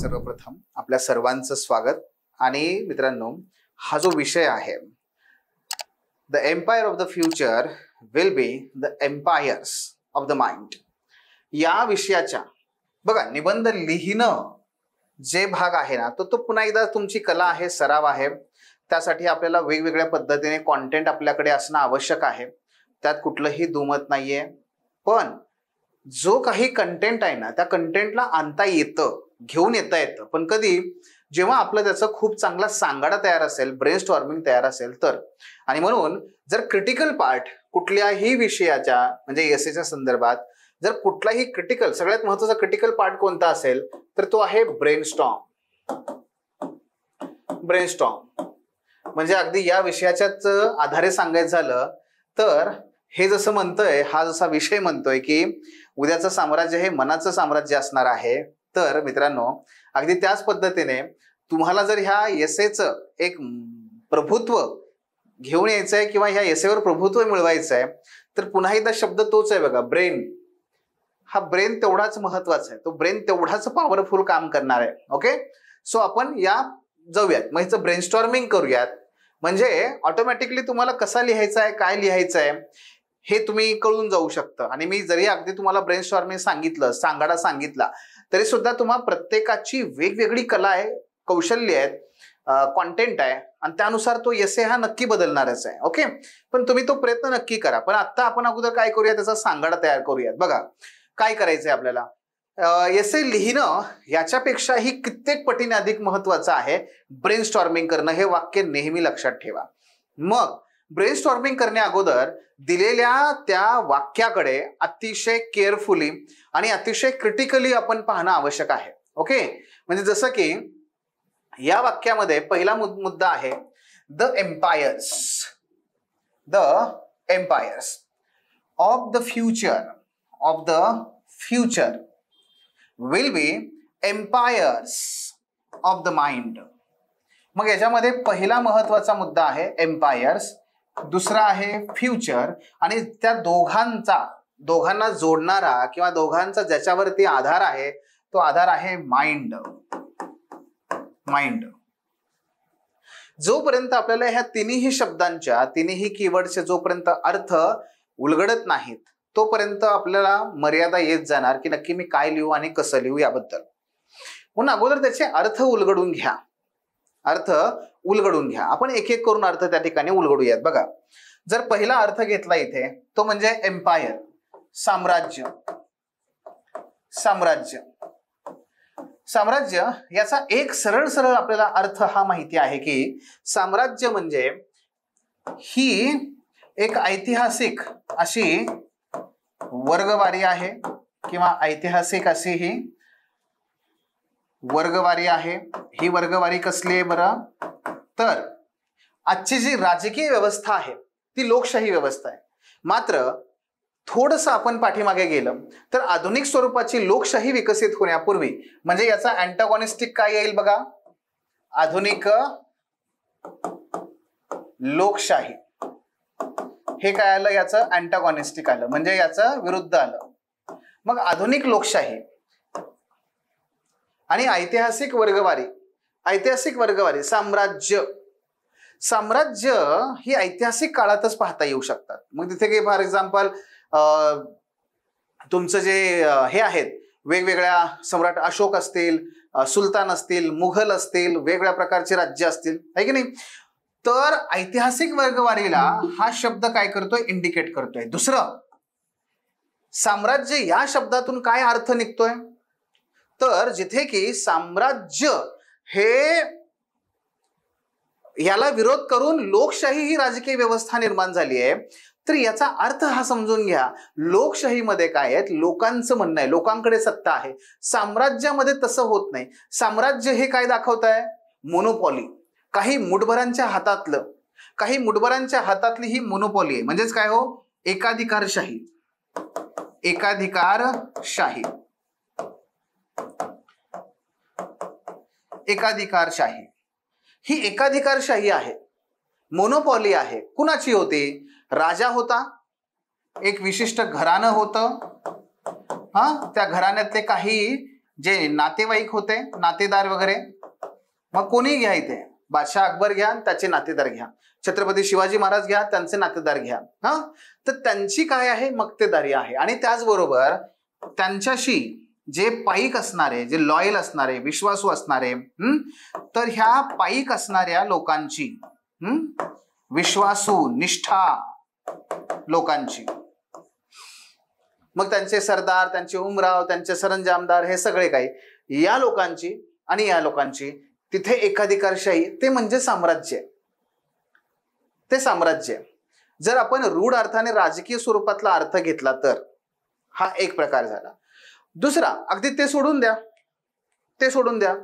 सर्वप्रथम आपल्या सर्वांचं स्वागत. आणि मित्रांनो, हा जो विषय आहे, the empire of the future will be the empires of the mind, या विषयाच्या बघा निबंध लिहिणं जे भाग आहे ना, तो पुन्हा एकदा तुमची कला आहे, सराव आहे. त्यासाठी आपल्याला वेगवेगळ्या पद्धतीने कॉन्टेंट आपल्याकडे असणं आवश्यक आहे, त्यात कुठलंही दुमत नाहीये. पण जो काही कंटेंट आहे ना, त्या कंटेंटला आणता येतं, घेऊन येता येतं. पण कधी जेव्हा आपलं त्याचं खूप चांगला सांगाडा तयार असेल, ब्रेनस्टॉर्मिंग तयार असेल तर. आणि म्हणून जर क्रिटिकल पार्ट कुठल्याही विषयाच्या म्हणजे एसेच्या संदर्भात जर कुठलाही क्रिटिकल, सगळ्यात महत्वाचा क्रिटिकल पार्ट कोणता असेल तर तो आहे ब्रेनस्टॉर्म. ब्रेनस्टॉर्म म्हणजे अगदी या विषयाच्याच आधारे सांगायचं झालं तर हे जसं म्हणतोय, हा जसा विषय म्हणतोय की उद्याचं साम्राज्य हे मनाचं साम्राज्य असणार आहे, तर मित्रांनो अगदी त्याच पद्धतीने तुम्हाला जर ह्या एसेचं एक प्रभुत्व घेऊन यायचंय किंवा ह्या एसेवर प्रभुत्व मिळवायचं आहे, तर पुन्हा एकदा शब्द तोच आहे बघा, ब्रेन. हा ब्रेन तेवढाच महत्वाचा आहे, तो ब्रेन तेवढाच पॉवरफुल काम करणार आहे. ओके, सो आपण या जाऊयात, मग ह्याचं ब्रेनस्टॉर्मिंग करूयात. म्हणजे ऑटोमॅटिकली तुम्हाला कसा लिहायचा आहे, काय लिहायचं आहे हे तुम्ही कळून जाऊ शकतं. आणि मी जरी अगदी तुम्हाला ब्रेनस्टॉर्मिंग सांगितलं, सांगाडा सांगितला, तरी सुद्धा तुम्हाला प्रत्येकाची वेगवेगळी कला आहे, कौशल्य आहेत, कॉन्टेंट आहे, आणि त्यानुसार तो एसे हा नक्की बदलणारच आहे. ओके, पण तुम्ही तो प्रयत्न नक्की करा. पण आता आपण अगोदर काय करूया, त्याचा सांगाडा तयार करूयात. बघा काय करायचंय आपल्याला. एसे लिहिणं याच्यापेक्षाही कित्येक पटीने अधिक महत्वाचं आहे ब्रेनस्टॉर्मिंग करणं. हे वाक्य नेहमी लक्षात ठेवा. मग ब्रेनस्टॉर्मिंग करण्या अगोदर दिलेल्या त्या वाक्याकडे अतिशय केअरफुली आणि अतिशय क्रिटिकली आपण पाहणं आवश्यक आहे. ओके, म्हणजे जसं की या वाक्यामध्ये पहिला मुद्दा आहे the empires. The empires of the future, of the future will be empires of the mind. मग याच्यामध्ये पहिला महत्वाचा मुद्दा आहे एम्पायर्स, दुसरा आहे फ्युचर, आणि त्या दोघांना जोडणारा किंवा दोघांचा ज्याच्यावरती आधार आहे तो आधार आहे माइंड. माइंड. जोपर्यंत आपल्याला ह्या तिन्ही शब्दांच्या, तिन्ही कीवर्डचे जोपर्यंत अर्थ उलगडत नाहीत, तोपर्यंत आपल्याला मर्यादा येत जाणार की नक्की मी काय लिहू आणि कसं लिहू याबद्दल. म्हणून अगोदर त्याचे अर्थ उलगडून घ्या. अर्थ उलगडून घ्या. आपण एक एक करून अर्थ त्या ठिकाणी उलगडूयात. बघा, जर पहिला अर्थ घेतला इथे तो म्हणजे एम्पायर, साम्राज्य. साम्राज्य. साम्राज्य याचा एक सरळ सरळ आपल्याला अर्थ हा माहिती आहे की साम्राज्य म्हणजे ही एक ऐतिहासिक अशी वर्गवारी आहे किंवा ऐतिहासिक अशी ही वर्गवारी आहे. ही वर्गवारी कसली आहे बरं, तर आजची जी राजकीय व्यवस्था आहे ती लोकशाही व्यवस्था आहे. मात्र थोडंसं आपण पाठीमागे गेलं तर आधुनिक स्वरूपाची लोकशाही विकसित होण्यापूर्वी, म्हणजे याचा अँटागॉनिस्टिक काय येईल बघा, आधुनिक लोकशाही. हे काय आलं, याचं अँटागॉनिस्टिक आलं, म्हणजे याचं विरुद्ध आलं. मग आधुनिक लोकशाही आणि ऐतिहासिक वर्गवारी. ऐतिहासिक वर्गवारी, साम्राज्य. साम्राज्य ही ऐतिहासिक काळातच पाहता येऊ शकतात. मग तिथे की फॉर एक्झाम्पल तुमचं जे हे आहेत वेगवेगळ्या सम्राट, अशोक असतील, सुलतान असतील, मुघल असतील, वेगवेगळ्या प्रकारचे राज्य असतील, आहे की नाही. तर ऐतिहासिक वर्गवारीला हा शब्द काय करतोय, इंडिकेट करतोय. दुसरं, साम्राज्य या शब्दातून काय अर्थ निघतोय, तर जिथे की साम्राज्य हे याला विरोध करून लोकशाही ही राजकीय व्यवस्था निर्माण झाली आहे, तर याचा अर्थ हा समजून घ्या, लोकशाहीमध्ये काय आहे, लोकांचं म्हणणं आहे, लोकांकडे सत्ता आहे. साम्राज्यामध्ये तसं होत नाही. साम्राज्य हे काय दाखवत आहे, मोनोपॉली. काही मुठभरांच्या हातातलं, काही मुठभरांच्या हातातली ही मोनोपॉली आहे. म्हणजेच काय हो, एकाधिकारशाही. एकाधिकारशाही. एकाधिकारशाही ही एकाधिकारशाही आहे, मोनोपॉली आहे. कुणाची होती, राजा होता, एक विशिष्ट घराणं होतं, त्या घराण्यातले काही जे नातेवाईक होते, नातेदार वगैरे, मग कोणी घ्या इथे, बादशाह अकबर घ्या, त्याचे नातेदार घ्या, छत्रपती शिवाजी महाराज घ्या, त्यांचे नातेदार घ्या, हा, तर त्यांची काय आहे, मक्तेदारी आहे. आणि त्याचबरोबर त्यांच्याशी जे पाईक असणारे, जे लॉयल असणारे, विश्वासू असणारे, तर ह्या पाईक असणाऱ्या लोकांची, विश्वासू निष्ठा लोकांची, मग त्यांचे सरदार, त्यांचे उमराव, त्यांचे सरंजामदार, हे सगळे काही या लोकांची आणि या लोकांची तिथे एकाधिकारशाही, ते म्हणजे साम्राज्य, ते साम्राज्य. जर आपण रूढ अर्थाने राजकीय स्वरूपातला अर्थ घेतला तर हा एक प्रकार झाला. दुसरा, अगदी ते सोडून द्या, ते सोडून द्या,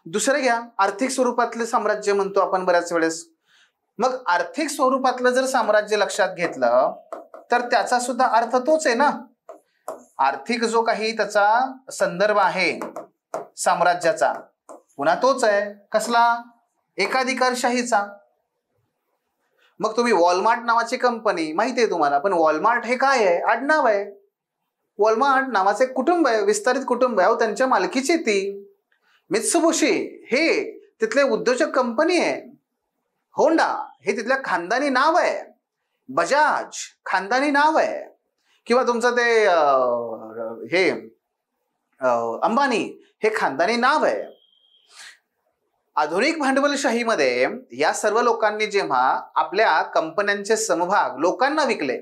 दुसरं घ्या, आर्थिक स्वरूपातले साम्राज्य म्हणतो आपण बऱ्याच वेळेस. मग आर्थिक स्वरूपातलं जर साम्राज्य लक्षात घेतलं तर त्याचा सुद्धा अर्थ तोच आहे ना. आर्थिक जो काही त्याचा संदर्भ आहे साम्राज्याचा, पुन्हा तोच आहे, कसला, एकाधिकारशाहीचा. मग तुम्ही वॉलमार्ट नावाची कंपनी माहिती आहे तुम्हाला, पण वॉलमार्ट हे काय आहे, आडनाव आहे. वॉलमार्ट नावाचे एक कुटुंब आहे, विस्तारित कुटुंब आहे, त्यांच्या मालकीची ती. मित्सुबिशी हे तिथले उद्योजक कंपनी आहे. होंडा हे तिथल्या खानदानी नाव आहे. बजाज खानदानी नाव आहे. किंवा तुमचं ते हे अंबानी हे खानदानी नाव आहे. आधुनिक भांडवलशाहीमध्ये या सर्व लोकांनी जेव्हा आपल्या कंपन्यांचे समभाग लोकांना विकले,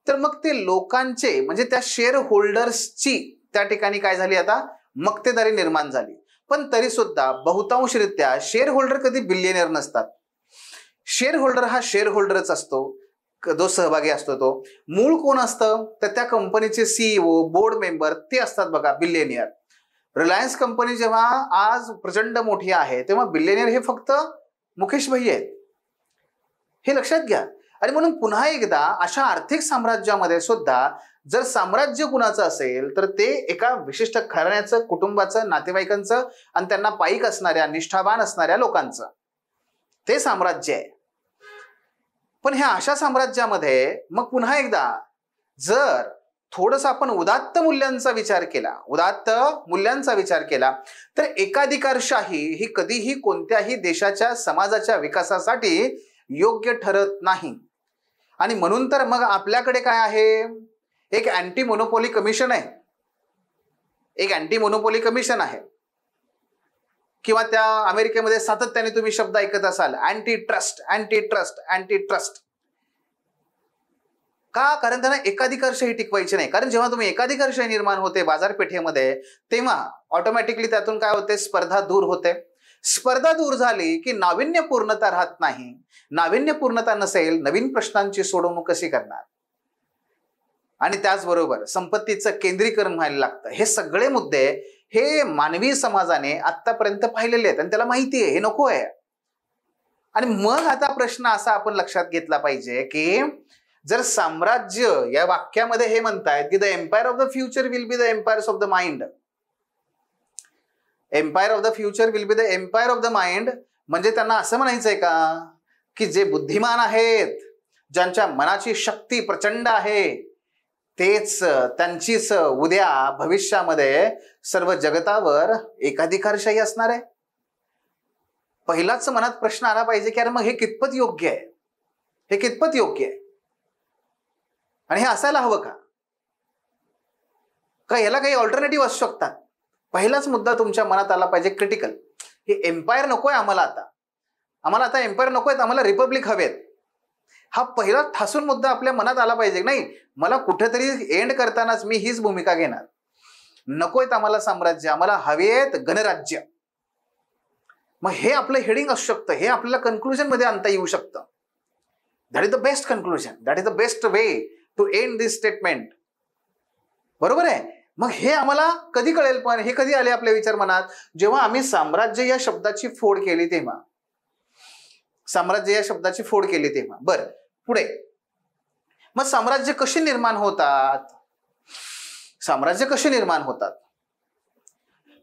तर मग ते लोकांचे म्हणजे त्या शेअर होल्डर्सची त्या ठिकाणी काय झाली, आता मक्तेदारी निर्माण झाली. पण तरी सुद्धा बहुतांशरित्या शेअर होल्डर कधी बिलियनियर नसतात. शेअर होल्डर हा शेअर होल्डरच असतो, जो सहभागी असतो तो. मूळ कोण असतं, तर त्या कंपनीचे सीईओ, बोर्ड मेंबर ते असतात बघा, बिलियनियर. रिलायन्स कंपनी जेव्हा आज प्रचंड मोठी आहे तेव्हा बिलियनियर हे फक्त मुकेश भाई आहेत, हे लक्षात घ्या. आणि म्हणून पुन्हा एकदा अशा आर्थिक साम्राज्यामध्ये सुद्धा जर साम्राज्य कुणाचं असेल तर ते एका विशिष्ट घराण्याचं, कुटुंबाचं, नातेवाईकांचं आणि त्यांना पाईक असणाऱ्या, निष्ठावान असणाऱ्या लोकांचं ते साम्राज्य आहे. पण ह्या अशा साम्राज्यामध्ये मग पुन्हा एकदा जर थोडस आपण उदात्त मूल्यांचा विचार केला, उदात्त मूल्यांचा विचार केला, तर एकाधिकारशाही ही कधीही कोणत्याही देशाच्या, समाजाच्या विकासासाठी योग्य ठरत नाही. आणि म्हणून तर मग आपल्याकडे काय आहे, एक अँटी मोनोपोली कमिशन आहे, एक अँटी मोनोपोली कमिशन आहे. किंवा त्या अमेरिकेमध्ये सातत्याने तुम्ही शब्द ऐकत असाल, anti trust, anti trust, anti trust. का? कारण त्यांना एकाधिकारशाही टिकवायची नाही. कारण जेव्हा तुम्ही एकाधिकारशाही निर्माण होते बाजारपेठेमध्ये, तेव्हा ऑटोमॅटिकली त्यातून काय होते, स्पर्धा दूर होते. स्पर्धा दूर झाली की नाविन्यपूर्णता राहत नाही. नाविन्यपूर्णता नसेल, नवीन प्रश्नांची सोडवणूक कशी करणार. आणि त्याचबरोबर संपत्तीचं केंद्रीकरण व्हायला लागतं. हे सगळे मुद्दे हे मानवी समाजाने आतापर्यंत पाहिलेले आहेत आणि त्याला माहिती आहे हे नको आहे. आणि मग आता प्रश्न असा आपण लक्षात घेतला पाहिजे की जर साम्राज्य या वाक्यामध्ये हे म्हणतायत की the empire of the future will be the empires of the mind, empire of the future will be the empire of the mind, म्हणजे त्यांना असं म्हणायचंय का की जे बुद्धिमान आहेत, ज्यांच्या मनाची शक्ती प्रचंड आहे, तेच त्यांचीच उद्या भविष्यामध्ये सर्व जगतावर एकाधिकारशाही असणार आहे. पहिलाच मनात प्रश्न आला पाहिजे की अरे मग हे कितपत योग्य आहे, हे कितपत योग्य आहे आणि हे असायला हवं का? का याला काही ऑल्टरनेटिव्ह असू शकतात? पहिलाच मुद्दा तुमच्या मनात आला पाहिजे क्रिटिकल. हे एम्पायर नकोय आम्हाला आता एम्पायर नकोय, आम्हाला रिपब्लिक हवेत. हा पहिला ठासून मुद्दा आपल्या मनात आला पाहिजे. नाही, मला कुठेतरी एंड करतानाच मी हीच भूमिका घेणार, नकोयत आम्हाला साम्राज्य, आम्हाला हवेत गणराज्य. मग हे आपलं हेडिंग असू शकतं, हे आपल्याला कन्क्लुजन मध्ये आणता येऊ शकतं. That is the best conclusion, that is the best way to end this statement. बरोबर आहे. मग हे आम्हाला कधी कळेल, पण हे कधी आले आपल्या विचार मनात, जेव्हा आम्ही साम्राज्य या शब्दाची फोड केली तेव्हा. साम्राज्य या शब्दाची फोड केली तेव्हा. बरं, पुढे मग साम्राज्य कशी निर्माण होतात? साम्राज्य कशी निर्माण होतात?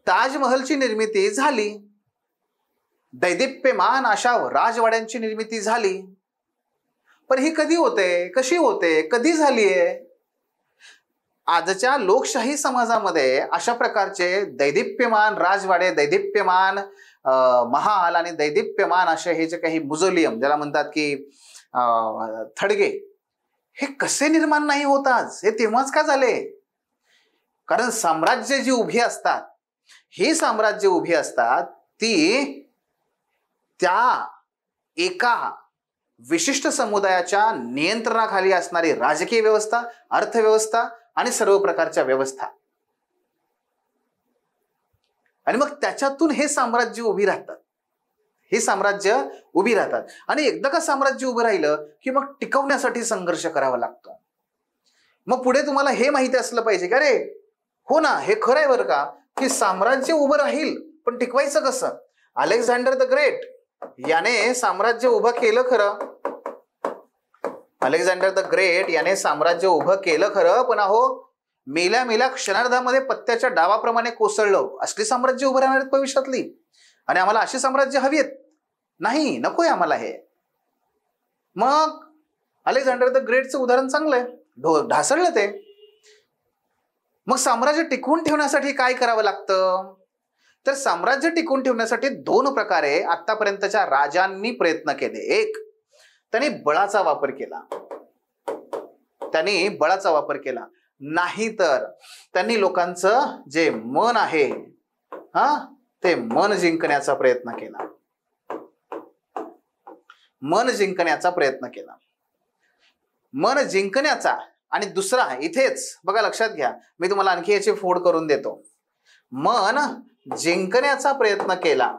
ताजमहलची निर्मिती झाली, दैदिप्यमान अशा राजवाड्यांची निर्मिती झाली. पण ही कधी होते, कशी होते, कधी झालीये? आजच्या लोकशाही समाजामध्ये अशा प्रकारचे दैदिप्यमान राजवाडे, दैदिप्यमान महाल आणि दैदिप्यमान असे हे जे काही मुझोलियम ज्याला म्हणतात की थडगे, हे कसे निर्माण नाही होत आज? हे तेव्हाच का झाले? कारण साम्राज्य जी उभी असतात, ही साम्राज्य उभी असतात ती त्या एका विशिष्ट समुदायाच्या नियंत्रणाखाली असणारी राजकीय व्यवस्था, अर्थव्यवस्था आणि सर्व प्रकारच्या व्यवस्था, आणि मग त्याच्यातून हे साम्राज्य उभी राहतात, हे साम्राज्य उभी राहतात. आणि एकदा का साम्राज्य उभं राहिलं की मग टिकवण्यासाठी संघर्ष करावा लागतो. मग पुढे तुम्हाला हे माहिती असलं पाहिजे का, रे हो ना, हे खरं आहे बरं का, की साम्राज्य उभं राहील पण टिकवायचं कसं? अलेक्झांडर द ग्रेट याने साम्राज्य उभं केलं खरं, अलेक्झांडर द ग्रेट याने साम्राज्य उभं केलं खरं, पण अहो मेल्या मेल्या क्षणार्धामध्ये पत्त्याच्या डावाप्रमाणे कोसळलं. असली साम्राज्य उभं राहणार आहेत भविष्यातली, आणि आम्हाला अशी साम्राज्य हवी आहेत? नाही, नकोय आम्हाला हे. मग अलेक्झांडर द ग्रेटचं उदाहरण चांगलं आहे, ढासळलं ते. मग साम्राज्य टिकवून ठेवण्यासाठी काय करावं लागतं? तर साम्राज्य टिकवून ठेवण्यासाठी दोन प्रकारे आतापर्यंतच्या राजांनी प्रयत्न केले. एक, त्यांनी बळाचा वापर केला, त्यांनी बळाचा वापर केला. नाही तर त्यांनी लोकांचं जे मन आहे ते मन जिंकण्याचा प्रयत्न केला, मन जिंकण्याचा प्रयत्न केला, मन जिंकण्याचा. आणि दुसरा इथेच बघा, लक्षात घ्या, मी तुम्हाला आणखी याची फोड करून देतो. मन जिंकण्याचा प्रयत्न केला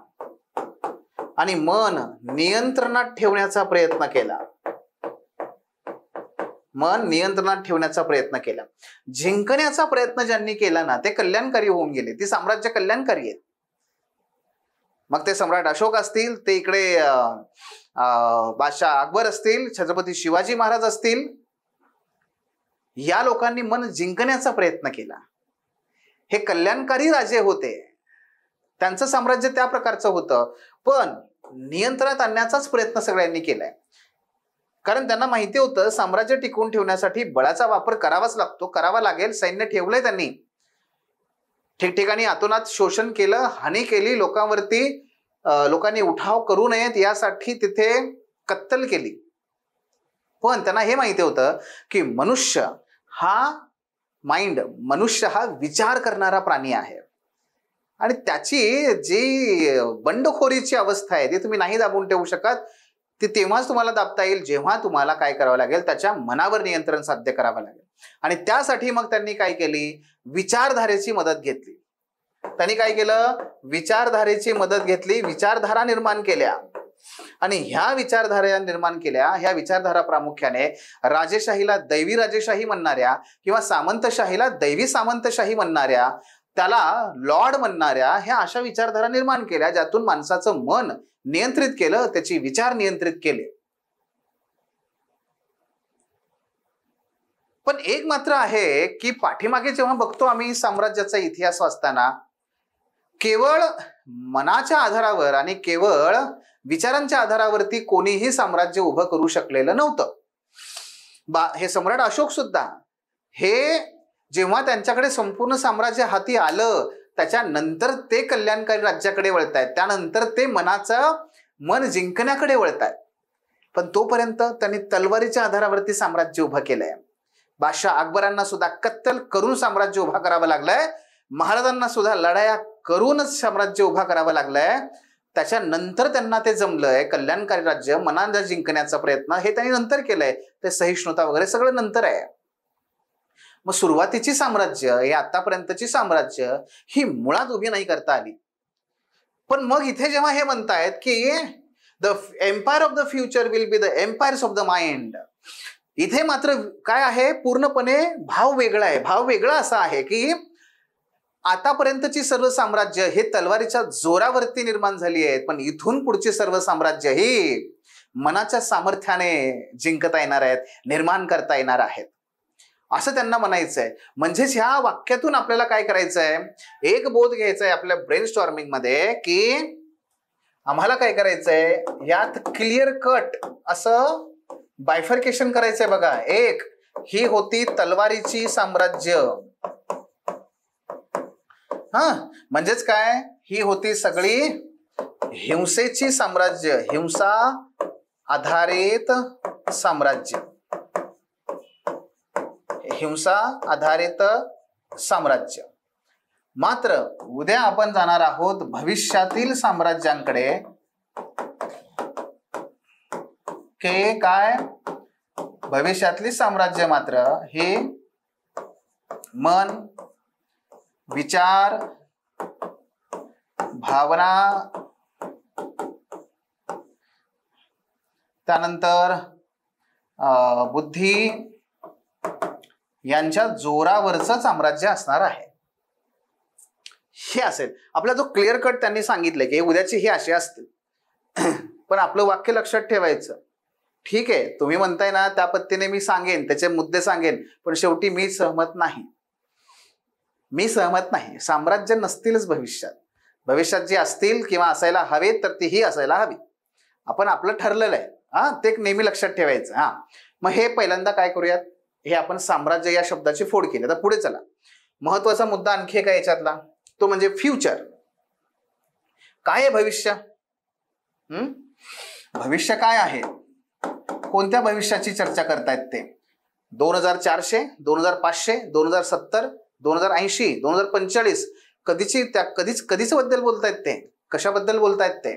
आणि मन नियंत्रणात ठेवण्याचा प्रयत्न केला, मन नियंत्रणात ठेवण्याचा प्रयत्न केला. जिंकण्याचा प्रयत्न ज्यांनी केला ना, ते कल्याणकारी होऊन गेले, ती साम्राज्य कल्याणकारी आहेत. मग ते सम्राट अशोक असतील, ते इकडे बादशाह अकबर असतील, छत्रपती शिवाजी महाराज असतील, या लोकांनी मन जिंकण्याचा प्रयत्न केला. हे कल्याणकारी राजे होते, त्यांचं साम्राज्य त्या प्रकारचं होतं, पण नियंत्रणात आणण्याचाच प्रयत्न सगळ्यांनी केलाय. कारण त्यांना माहिती होतं साम्राज्य टिकवून ठेवण्यासाठी बळाचा वापर करावाच लागतो, करावा लागेल. सैन्य ठेवलंय त्यांनी, ठिकठिकाणी आतोनात शोषण केलं, हानी केली लोकांवरती, लोकांनी उठाव करू नयेत यासाठी तिथे कत्तल केली. पण त्यांना हे माहिती होतं की मनुष्य हा विचार करणारा प्राणी आहे, आणि त्याची जी बंडखोरीची अवस्था आहे ती तुम्ही नाही दाबून ठेवू शकत. ती तेव्हाच तुम्हाला दाबता येईल जेव्हा तुम्हाला काय करावं लागेल, त्याच्या मनावर नियंत्रण साध्य करावं लागेल. आणि त्यासाठी मग त्यांनी काय केली, विचारधारेची मदत घेतली. त्यांनी काय केलं, विचारधारेची मदत घेतली, विचारधारा निर्माण केल्या. आणि ह्या विचारधारा निर्माण केल्या, ह्या विचारधारा प्रामुख्याने राजेशाहीला दैवी राजेशाही म्हणणाऱ्या किंवा सामंतशाहीला दैवी सामंतशाही म्हणणाऱ्या, त्याला लॉर्ड म्हणणाऱ्या, ह्या अशा विचारधारा निर्माण केल्या, ज्यातून माणसाचं मन नियंत्रित केलं, त्याचे विचार नियंत्रित केले. पण एक मात्र आहे की पाठीमागे जेव्हा बघतो आम्ही साम्राज्याचा इतिहास वाचताना, केवळ मनाच्या आधारावर आणि केवळ विचारांच्या आधारावरती कोणीही साम्राज्य उभं करू शकलेलं नव्हतं. हे सम्राट अशोक सुद्धा, हे जेव्हा त्यांच्याकडे संपूर्ण साम्राज्य हाती आलं, त्याच्यानंतर ते कल्याणकारी राज्याकडे वळतायत, त्यानंतर ते मन जिंकण्याकडे वळतायत. पण तोपर्यंत त्यांनी तलवारीच्या आधारावरती साम्राज्य उभं केलंय. बादशाह अकबरांना सुद्धा कत्तल करून साम्राज्य उभा करावं लागलंय, महाराजांना सुद्धा लढाया करूनच साम्राज्य उभा करावं लागलंय. त्याच्यानंतर त्यांना ते जमलंय, कल्याणकारी राज्य मनाला जिंकण्याचा प्रयत्न हे त्यांनी नंतर केलंय. ते सहिष्णुता वगैरे सगळं नंतर आहे. मग सुरुवातीची साम्राज्य, हे आतापर्यंतची साम्राज्य ही मुळात उभी नाही करता आली. पण मग इथे जेव्हा हे म्हणतायत की the empire of the future will be the empires of the mind, इथे मात्र काय आहे, पूर्णपणे भाव वेगळा आहे. भाव वेगळा असा आहे की आतापर्यंतची सर्व साम्राज्य हे तलवारीच्या जोरावरती निर्माण झाली आहेत, पण इथून पुढची सर्व साम्राज्य ही मनाच्या सामर्थ्याने जिंकता येणार आहेत, निर्माण करता येणार आहेत, असं त्यांना म्हणायचंय. म्हणजेच ह्या वाक्यातून आपल्याला काय करायचंय, एक बोध घ्यायचाय आपल्या ब्रेन स्टॉर्मिंग मध्ये की आम्हाला काय करायचंय, यात क्लिअर कट असं बायफर्केशन करायचंय. बघा, एक ही होती तलवारीची साम्राज्य. म्हणजेच काय, ही होती सगळी हिंसेची साम्राज्य, हिंसा आधारित साम्राज्य, हिंसा आधारित साम्राज्य. मात्र उद्या आपण जाणार आहोत भविष्यातील साम्राज्यांकडे. के काय, भविष्यातली साम्राज्य मात्र हे मन, विचार, भावना, त्यानंतर बुद्धी यांच्या जोरावरचं साम्राज्य असणार आहे. हे असेल आपला जो क्लिअर कट त्यांनी सांगितलंय की उद्याची ही अशी असते. पण आपलं वाक्य लक्षात ठेवायचं. ठीक आहे, तुम्ही म्हणताय ना त्या पद्धतीने मी सांगेन, त्याचे मुद्दे सांगेन, पण शेवटी मी सहमत नाही. मी सहमत नाही. साम्राज्य नसतीलच भविष्यात. भविष्यात जी असतील किंवा असायला हवेत तर तीही असायला हवी. आपण आपलं ठरलेलं आहे. ते नेहमी लक्षात ठेवायचं. मग हे पहिल्यांदा काय करूयात, हे आपण साम्राज्य या शब्दाची फोड केली. आता पुढे चला. महत्वाचा मुद्दा आणखी काय याच्यातला, तो म्हणजे फ्युचर. काय आहे भविष्य? भविष्य काय आहे? कोणत्या भविष्याची चर्चा करतायत ते? 2400, 2500, 2070, 2080, 2045, कधीच बद्दल बोलतायत ते? कशाबद्दल बोलतायत ते?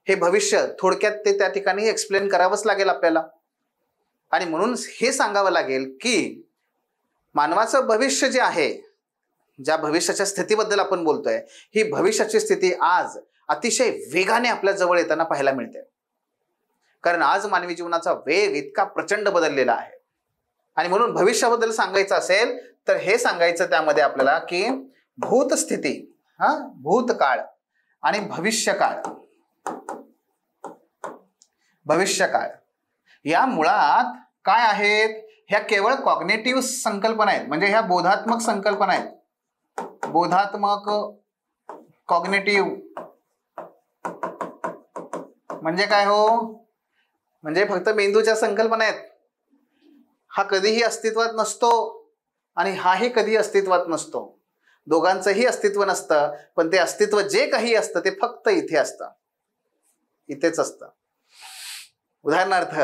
हे भविष्य थोडक्यात ते त्या ठिकाणी एक्सप्लेन करावंच लागेल आपल्याला. आणि म्हणून हे सांगावं लागेल की मानवाचं भविष्य जे आहे, ज्या भविष्याच्या स्थितीबद्दल आपण बोलतोय, ही भविष्याची स्थिती आज अतिशय वेगाने आपल्या जवळ येताना पाहायला मिळते. कारण आज मानवी जीवनाचा वेग इतका प्रचंड बदललेला आहे. आणि म्हणून भविष्याबद्दल सांगायचं असेल तर हे सांगायचं त्यामध्ये आपल्याला की भूतस्थिती, भूतकाळ आणि भविष्यकाळ. भविष्यकाळ या मुळात काय आहेत? ह्या केवळ कॉग्नेटिव्ह संकल्पना आहेत, म्हणजे ह्या बोधात्मक संकल्पना आहेत. बोधात्मक, कॉग्नेटिव्ह म्हणजे काय हो? म्हणजे फक्त मेंदूच्या संकल्पना आहेत. हा कधीही अस्तित्वात नसतो आणि हाही कधी अस्तित्वात नसतो. दोघांचंही अस्तित्व नसतं, पण ते अस्तित्व जे काही असतं ते फक्त इथे असतं, इथेच असतं. उदाहरणार्थ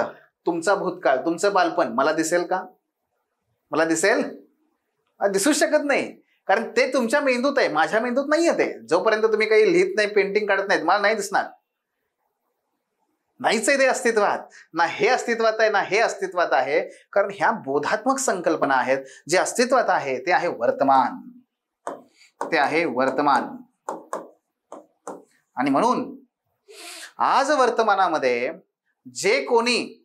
तुमचा भूतकाळ, तुमचं बालपण मला दिसेल का? मला दिसेल? दिसूच शकत नाही, कारण ते तुमच्या मेंदूत आहे, माझ्या मेंदूत नाहीये. ते जोपर्यंत तुम्ही काही लिहित नाही, पेंटिंग काढत नाहीत, मला नाही दिसणार. नाहीच आहे ते अस्तित्वात. ना हे अस्तित्वात आहे ना हे अस्तित्वात आहे, कारण ह्या बोधात्मक संकल्पना आहेत. जे अस्तित्वात आहे ते आहे वर्तमान, ते आहे वर्तमान. आणि म्हणून आज वर्तमानामध्ये जे कोणी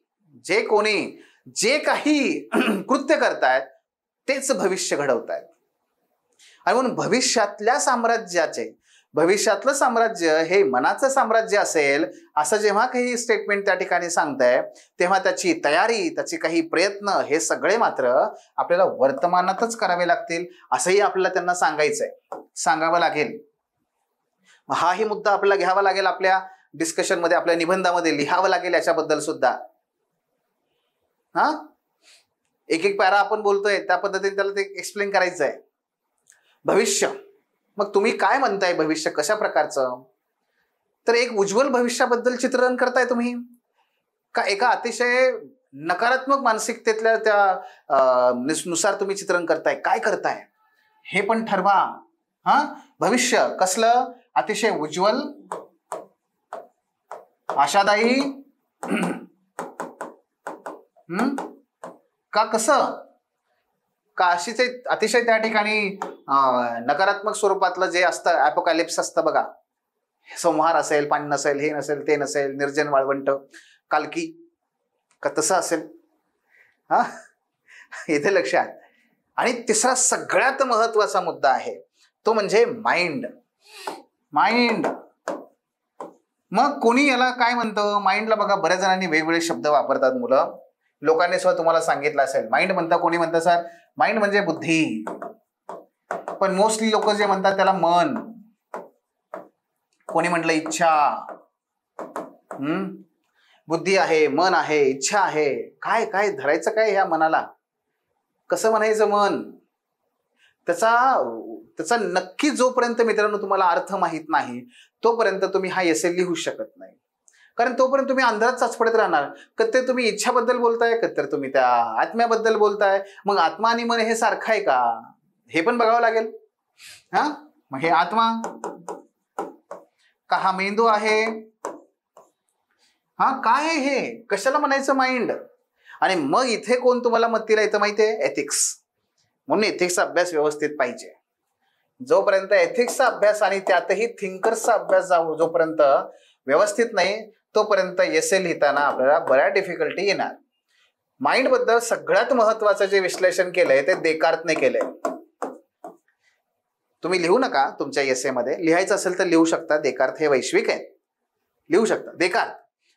जे काही कृत्य करतायत तेच भविष्य घडवतायत. आणि म्हणून भविष्यातलं साम्राज्य हे मनाचं साम्राज्य असेल असं जेव्हा काही स्टेटमेंट त्या ठिकाणी सांगताय, तेव्हा त्याची तयारी, त्याचे काही प्रयत्न हे सगळे मात्र आपल्याला वर्तमानातच करावे लागतील, असंही आपल्याला त्यांना सांगावं लागेल. हाही मुद्दा आपल्याला घ्यावा लागेल, आपल्या डिस्कशन मध्ये, आपल्या निबंधामध्ये लिहावं लागेल याच्याबद्दल सुद्धा. एक पॅरा आपण बोलतोय त्या पद्धतीने त्याला ते एक्सप्लेन करायचं आहे. भविष्य, मग तुम्ही काय म्हणताय भविष्य कशा प्रकारचं? तर एक उज्ज्वल भविष्याबद्दल चित्रण करताय तुम्ही का एका अतिशय नकारात्मक मानसिकतेतल्या त्या नुसार तुम्ही चित्रण करताय? काय करताय हे पण ठरवा. भविष्य कसलं? अतिशय उज्ज्वल, आशादायी का कसं? का अशीच अतिशय त्या ठिकाणी नकारात्मक स्वरूपातलं जे असतं, ॲपोकॅलिप्स असतं बघा, संहार असेल, पाणी नसेल, हे नसेल, ते नसेल, निर्जन वाळवंट, कालकी, का तसं असेल? इथे लक्षात. आणि तिसरा सगळ्यात महत्वाचा मुद्दा आहे तो म्हणजे माइंड. मग कोणी याला काय म्हणतं? माइंडला बघा बऱ्याच जणांनी वेगवेगळे शब्द वापरतात. मुलं लोकांनी सुद्धा तुम्हाला सांगितलं असेल माइंड म्हणता, कोणी म्हणतं सर माइंड म्हणजे बुद्धी, पण मोस्टली लोक जे म्हणतात त्याला मन. कोणी म्हटलं इच्छा. बुद्धी आहे, मन आहे, इच्छा आहे. काय धरायचं काय ह्या मनाला? कसं म्हणायचं मन, त्याचा त्याचा नक्की जोपर्यंत मित्रांनो तुम्हाला अर्थ माहित नाही तोपर्यंत तुम्ही हा एसे लिहू शकत नाही. कारण तोपर्यंत तुम्ही अंधारात चाचपडत राहणार. कधी तुम्ही इच्छाबद्दल बोलताय, कधी तुम्ही त्या आत्म्याबद्दल बोलताय. मग आत्मा आणि मन हे सारखं आहे का, हे पण बघावं लागेल. हा, मग हे आत्मा का हा मेंदू आहे, हा काय आहे हे, कशाला म्हणायचं माइंड. आणि मग इथे कोण तुम्हाला मतीला येतं माहितीये, एथिक्स. म्हणून एथिक्सचा अभ्यास व्यवस्थित पाहिजे. जोपर्यंत एथिक्सचा अभ्यास आणि त्यातही थिंकर्सचा अभ्यास जोपर्यंत व्यवस्थित नाही तोपर्यंत एसे लिहिताना आपल्याला बऱ्याच डिफिकल्टी येणार. माइंड बद्दल सगळ्यात महत्वाचं जे विश्लेषण केलंय ते देकार्तने केलंय. तुम्ही लिहू नका तुमच्या एसे मध्ये, लिहायचं असेल तर लिहू शकता. देकार्त हे वैश्विक आहे, लिहू शकता.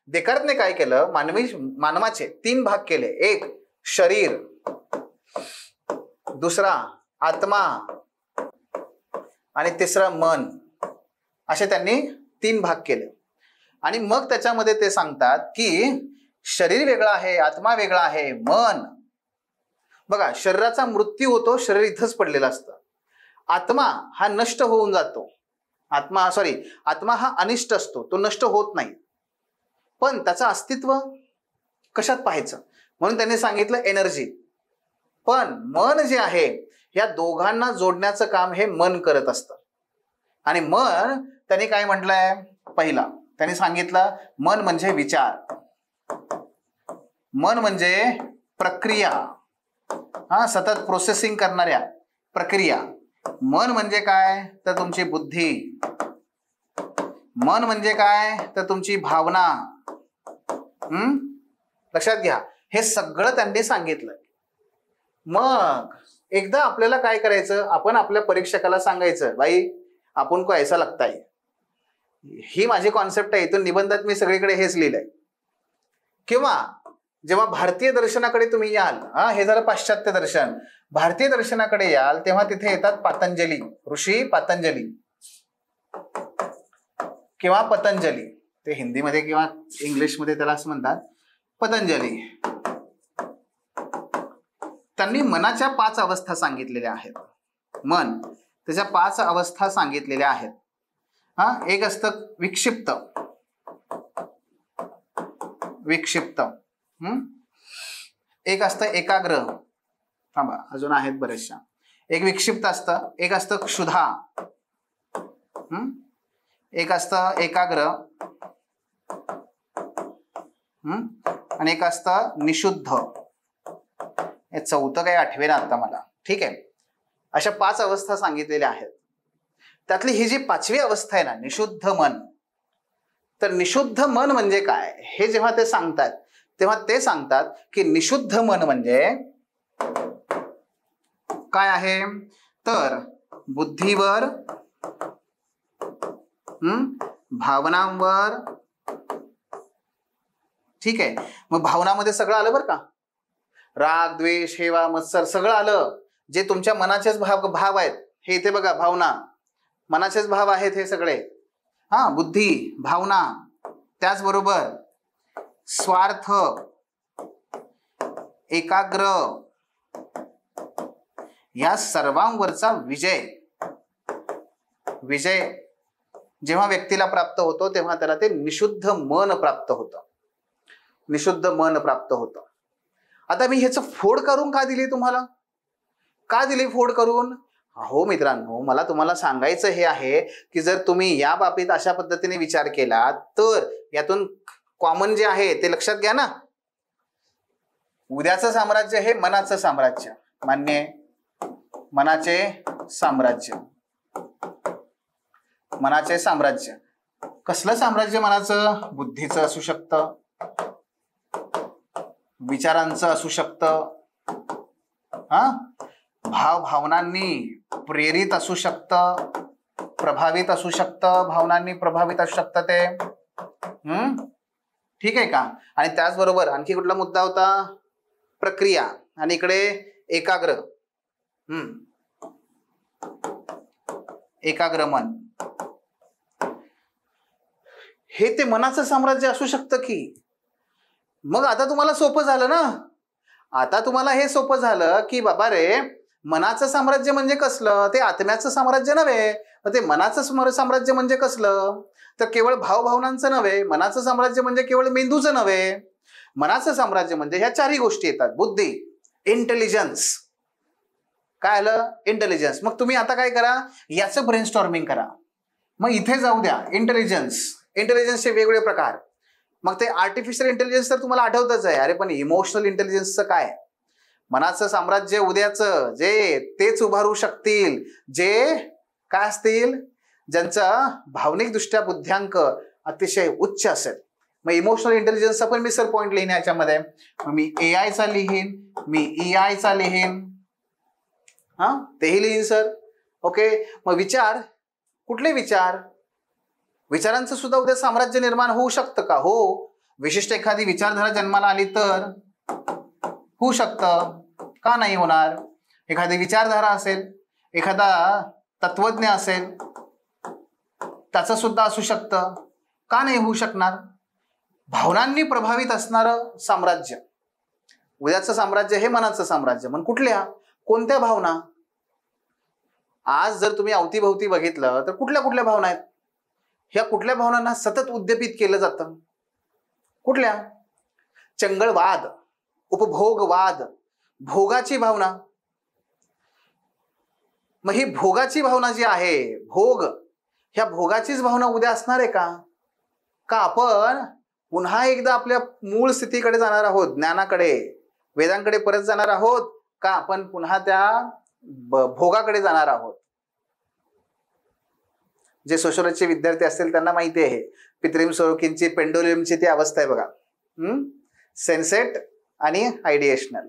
देकार्तने काय केलं, मानवाचे 3 भाग केले. एक शरीर, दुसरा आत्मा आणि तिसरा मन, असे त्यांनी 3 भाग केले. आणि मग त्याच्यामध्ये ते सांगतात की शरीर वेगळं आहे, आत्मा वेगळा आहे, मन. बघा, शरीराचा मृत्यू होतो, शरीर इथंच पडलेलं असतं. आत्मा हा नष्ट होऊन जातो. आत्मा हा अनिष्ट असतो, तो नष्ट होत नाही. पण त्याचं अस्तित्व कशात पाहायचं, म्हणून त्यांनी सांगितलं एनर्जी. पण मन जे आहे या दोघांना जोडण्याचं काम हे मन करत असतं. आणि मन त्यांनी काय म्हटलंय, पहिला त्यांनी सांगितलं मन म्हणजे विचार, मन म्हणजे प्रक्रिया, हा सतत प्रोसेसिंग करणाऱ्या प्रक्रिया. मन म्हणजे काय तर तुमची बुद्धी, मन म्हणजे काय तर तुमची भावना. लक्षात घ्या, हे सगळं त्यांनी सांगितलं. मग एकदा आपल्याला काय करायचं, आपण आपल्या परीक्षकाला सांगायचं, बाई आपण को ऐसा लगता है. ही माझी कॉन्सेप्ट आहे, इथून निबंधात मी सगळीकडे हेच लिहिलंय. किंवा जेव्हा भारतीय दर्शनाकडे तुम्ही याल, हे झालं पाश्चात्य दर्शन, भारतीय दर्शनाकडे याल तेव्हा तिथे येतात पातंजली, ऋषी पातंजली किंवा पतंजली. ते हिंदीमध्ये किंवा इंग्लिशमध्ये त्याला असं म्हणतात पतंजली. त्यांनी मनाच्या 5 अवस्था सांगितलेल्या आहेत. मन त्याच्या 5 अवस्था सांगितलेल्या आहेत. एक असतं विक्षिप्त, एक असतं एकाग्र. थांबा, अजून आहेत बरेचशा. एक विक्षिप्त असतं, एक असतं क्षुधा, एक असतं एकाग्र, आणि एक असतं निशुद्ध. हे 4थं काही आठवेना आता मला, ठीक आहे. अशा 5 अवस्था सांगितलेल्या आहेत. त्यातली ही जी 5वी अवस्था आहे ना, निशुद्ध मन. तर निशुद्ध मन म्हणजे काय हे जेव्हा ते सांगतात तेव्हा ते सांगतात की निशुद्ध मन म्हणजे काय आहे तर बुद्धीवर, भावनांवर, ठीक आहे. मग भावनामध्ये सगळं आलं बरं का, राग द्वेष हेवा मत्सर सगळं आलं. जे तुमच्या मनाचेच भाव आहेत हे इथे बघा, भावना मनाचेच भाव आहेत हे सगळे. बुद्धी, भावना, त्याचबरोबर स्वार्थ, एकाग्र, या सर्वांवरचा विजय जेव्हा व्यक्तीला प्राप्त होतो तेव्हा त्याला ते निशुद्ध मन प्राप्त होतं. निशुद्ध मन प्राप्त होतं. आता मी ह्याचं फोड करून का दिली तुम्हाला, का दिली फोड करून? हो मित्रांनो, मला तुम्हाला सांगायचं हे आहे की जर तुम्ही या बाबतीत अशा पद्धतीने विचार केला तर यातून कॉमन जे आहे ते लक्षात घ्या ना. उद्याचं साम्राज्य हे मनाचं साम्राज्य, मान्य, मनाचे साम्राज्य. मनाचे साम्राज्य कसलं साम्राज्य मनाचं? बुद्धीचं असू शकतं, विचारांचं असू शकतं, भावनांनी प्रेरित असू शकतं, प्रभावित असू शकतं, भावनांनी प्रभावित असू शकतं ते. ठीक आहे का? आणि त्याचबरोबर आणखी कुठला मुद्दा होता? प्रक्रिया, आणि इकडे एकाग्र, एकाग्र मन. हे ते मनाचं साम्राज्य असू शकतं की. मग आता तुम्हाला सोपं झालं ना. आता तुम्हाला हे सोपं झालं की बाबा रे, मनाचं साम्राज्य म्हणजे कसलं, ते आत्म्याचं साम्राज्य नव्हे. मग ते मनाचं साम्राज्य म्हणजे कसलं, तर केवळ भावभावनांचं नव्हे. मनाचं साम्राज्य म्हणजे केवळ मेंदूचं नव्हे. मनाचं साम्राज्य म्हणजे ह्या चारही गोष्टी येतात. बुद्धी, इंटेलिजन्स. काय आलं? इंटेलिजन्स. मग तुम्ही आता काय करा, याचं ब्रेनस्टॉर्मिंग करा. मग इथे जाऊ द्या इंटेलिजन्सचे वेगवेगळे प्रकार. मग ते आर्टिफिशियल इंटेलिजन्स तर तुम्हाला आठवतच आहे. अरे पण इमोशनल इंटेलिजन्सचं काय? मनाचं साम्राज्य उद्याचं जे तेच उभारू शकतील जे काय असतील, ज्यांचा भावनिक दृष्ट्या बुद्ध्यांक अतिशय उच्च असेल. मग इमोशनल इंटेलिजन्सचा पण मी सर पॉईंट लिहिन याच्यामध्ये. मग मी AI चा लिहीन, मी EI चा लिहीन, तेही लिहीन सर. ओके. मग विचार, कुठले विचार? विचारांचं सुद्धा उद्या साम्राज्य निर्माण होऊ शकतं का? हो. विशिष्ट एखादी विचारधारा जन्माला आली तर होऊ शकतं. का नाही होणार? एखादी विचारधारा असेल, एखादा तत्वज्ञ असेल, त्याचं सुद्धा असू शकतं. का नाही होऊ शकणार? भावनांनी प्रभावित असणारं साम्राज्य. उद्याचं साम्राज्य हे मनाचं साम्राज्य. मग कुठल्या, कोणत्या भावना? आज जर तुम्ही अवतीभवती बघितलं तर कुठल्या कुठल्या भावना आहेत? ह्या कुठल्या भावनांना सतत उद्दीपित केलं जातं? कुठल्या? चंगळवाद, उपभोगवाद, भोगाची भावना. मग ही भोगाची भावना जी आहे, भोग, ह्या भोगाचीच भावना उद्या असणार आहे का? का आपण पुन्हा एकदा आपल्या मूळ स्थितीकडे जाणार आहोत, ज्ञानाकडे, वेदांकडे परत जाणार आहोत, का आपण पुन्हा त्या भोगाकडे जाणार आहोत? जे सोशलॉजीचे विद्यार्थी असतील त्यांना माहिती आहे, पितृम सोरोकिनची पेंडुलमची ती अवस्था आहे बघा. सेन्सेट आणि आयडिएशनल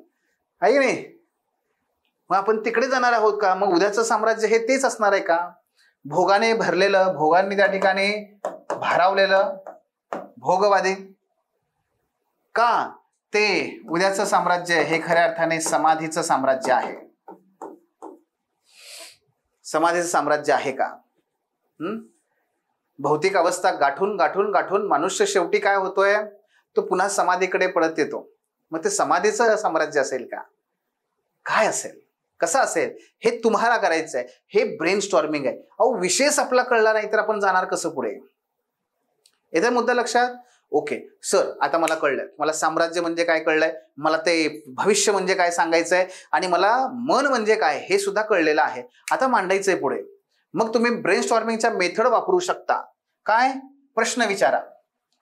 आहे की नाही? मग आपण तिकडे जाणार आहोत का? मग उद्याचं साम्राज्य हे तेच असणार आहे का? भोगाने भरलेलं, भोगांनी त्या ठिकाणी भारावलेलं, भोगवादी. का ते उद्याचं साम्राज्य हे खऱ्या अर्थाने समाधीचं साम्राज्य आहे? समाधीचं साम्राज्य आहे का? भौतिक अवस्था गाठून गाठून गाठून मनुष्य शेवटी काय होतोय, तो पुन्हा समाधीकडे पळत येतो. मग ते समाधीचं साम्राज्य असेल का? काय असेल, कसं असेल, हे तुम्हाला करायचं आहे. हे ब्रेन स्टॉर्मिंग आहे. अहो, विशेष आपला कळला नाही तर आपण जाणार कसं पुढे? येत्या मुद्दा लक्षात? ओके सर, आता मला कळलंय. मला साम्राज्य म्हणजे काय कळलंय, मला ते भविष्य म्हणजे काय सांगायचंय, आणि मला मन म्हणजे काय हे सुद्धा कळलेलं आहे. आता मांडायचंय पुढे. मग तुम्ही ब्रेन स्टॉर्मिंगच्या मेथड वापरू शकता. काय? प्रश्न विचारा.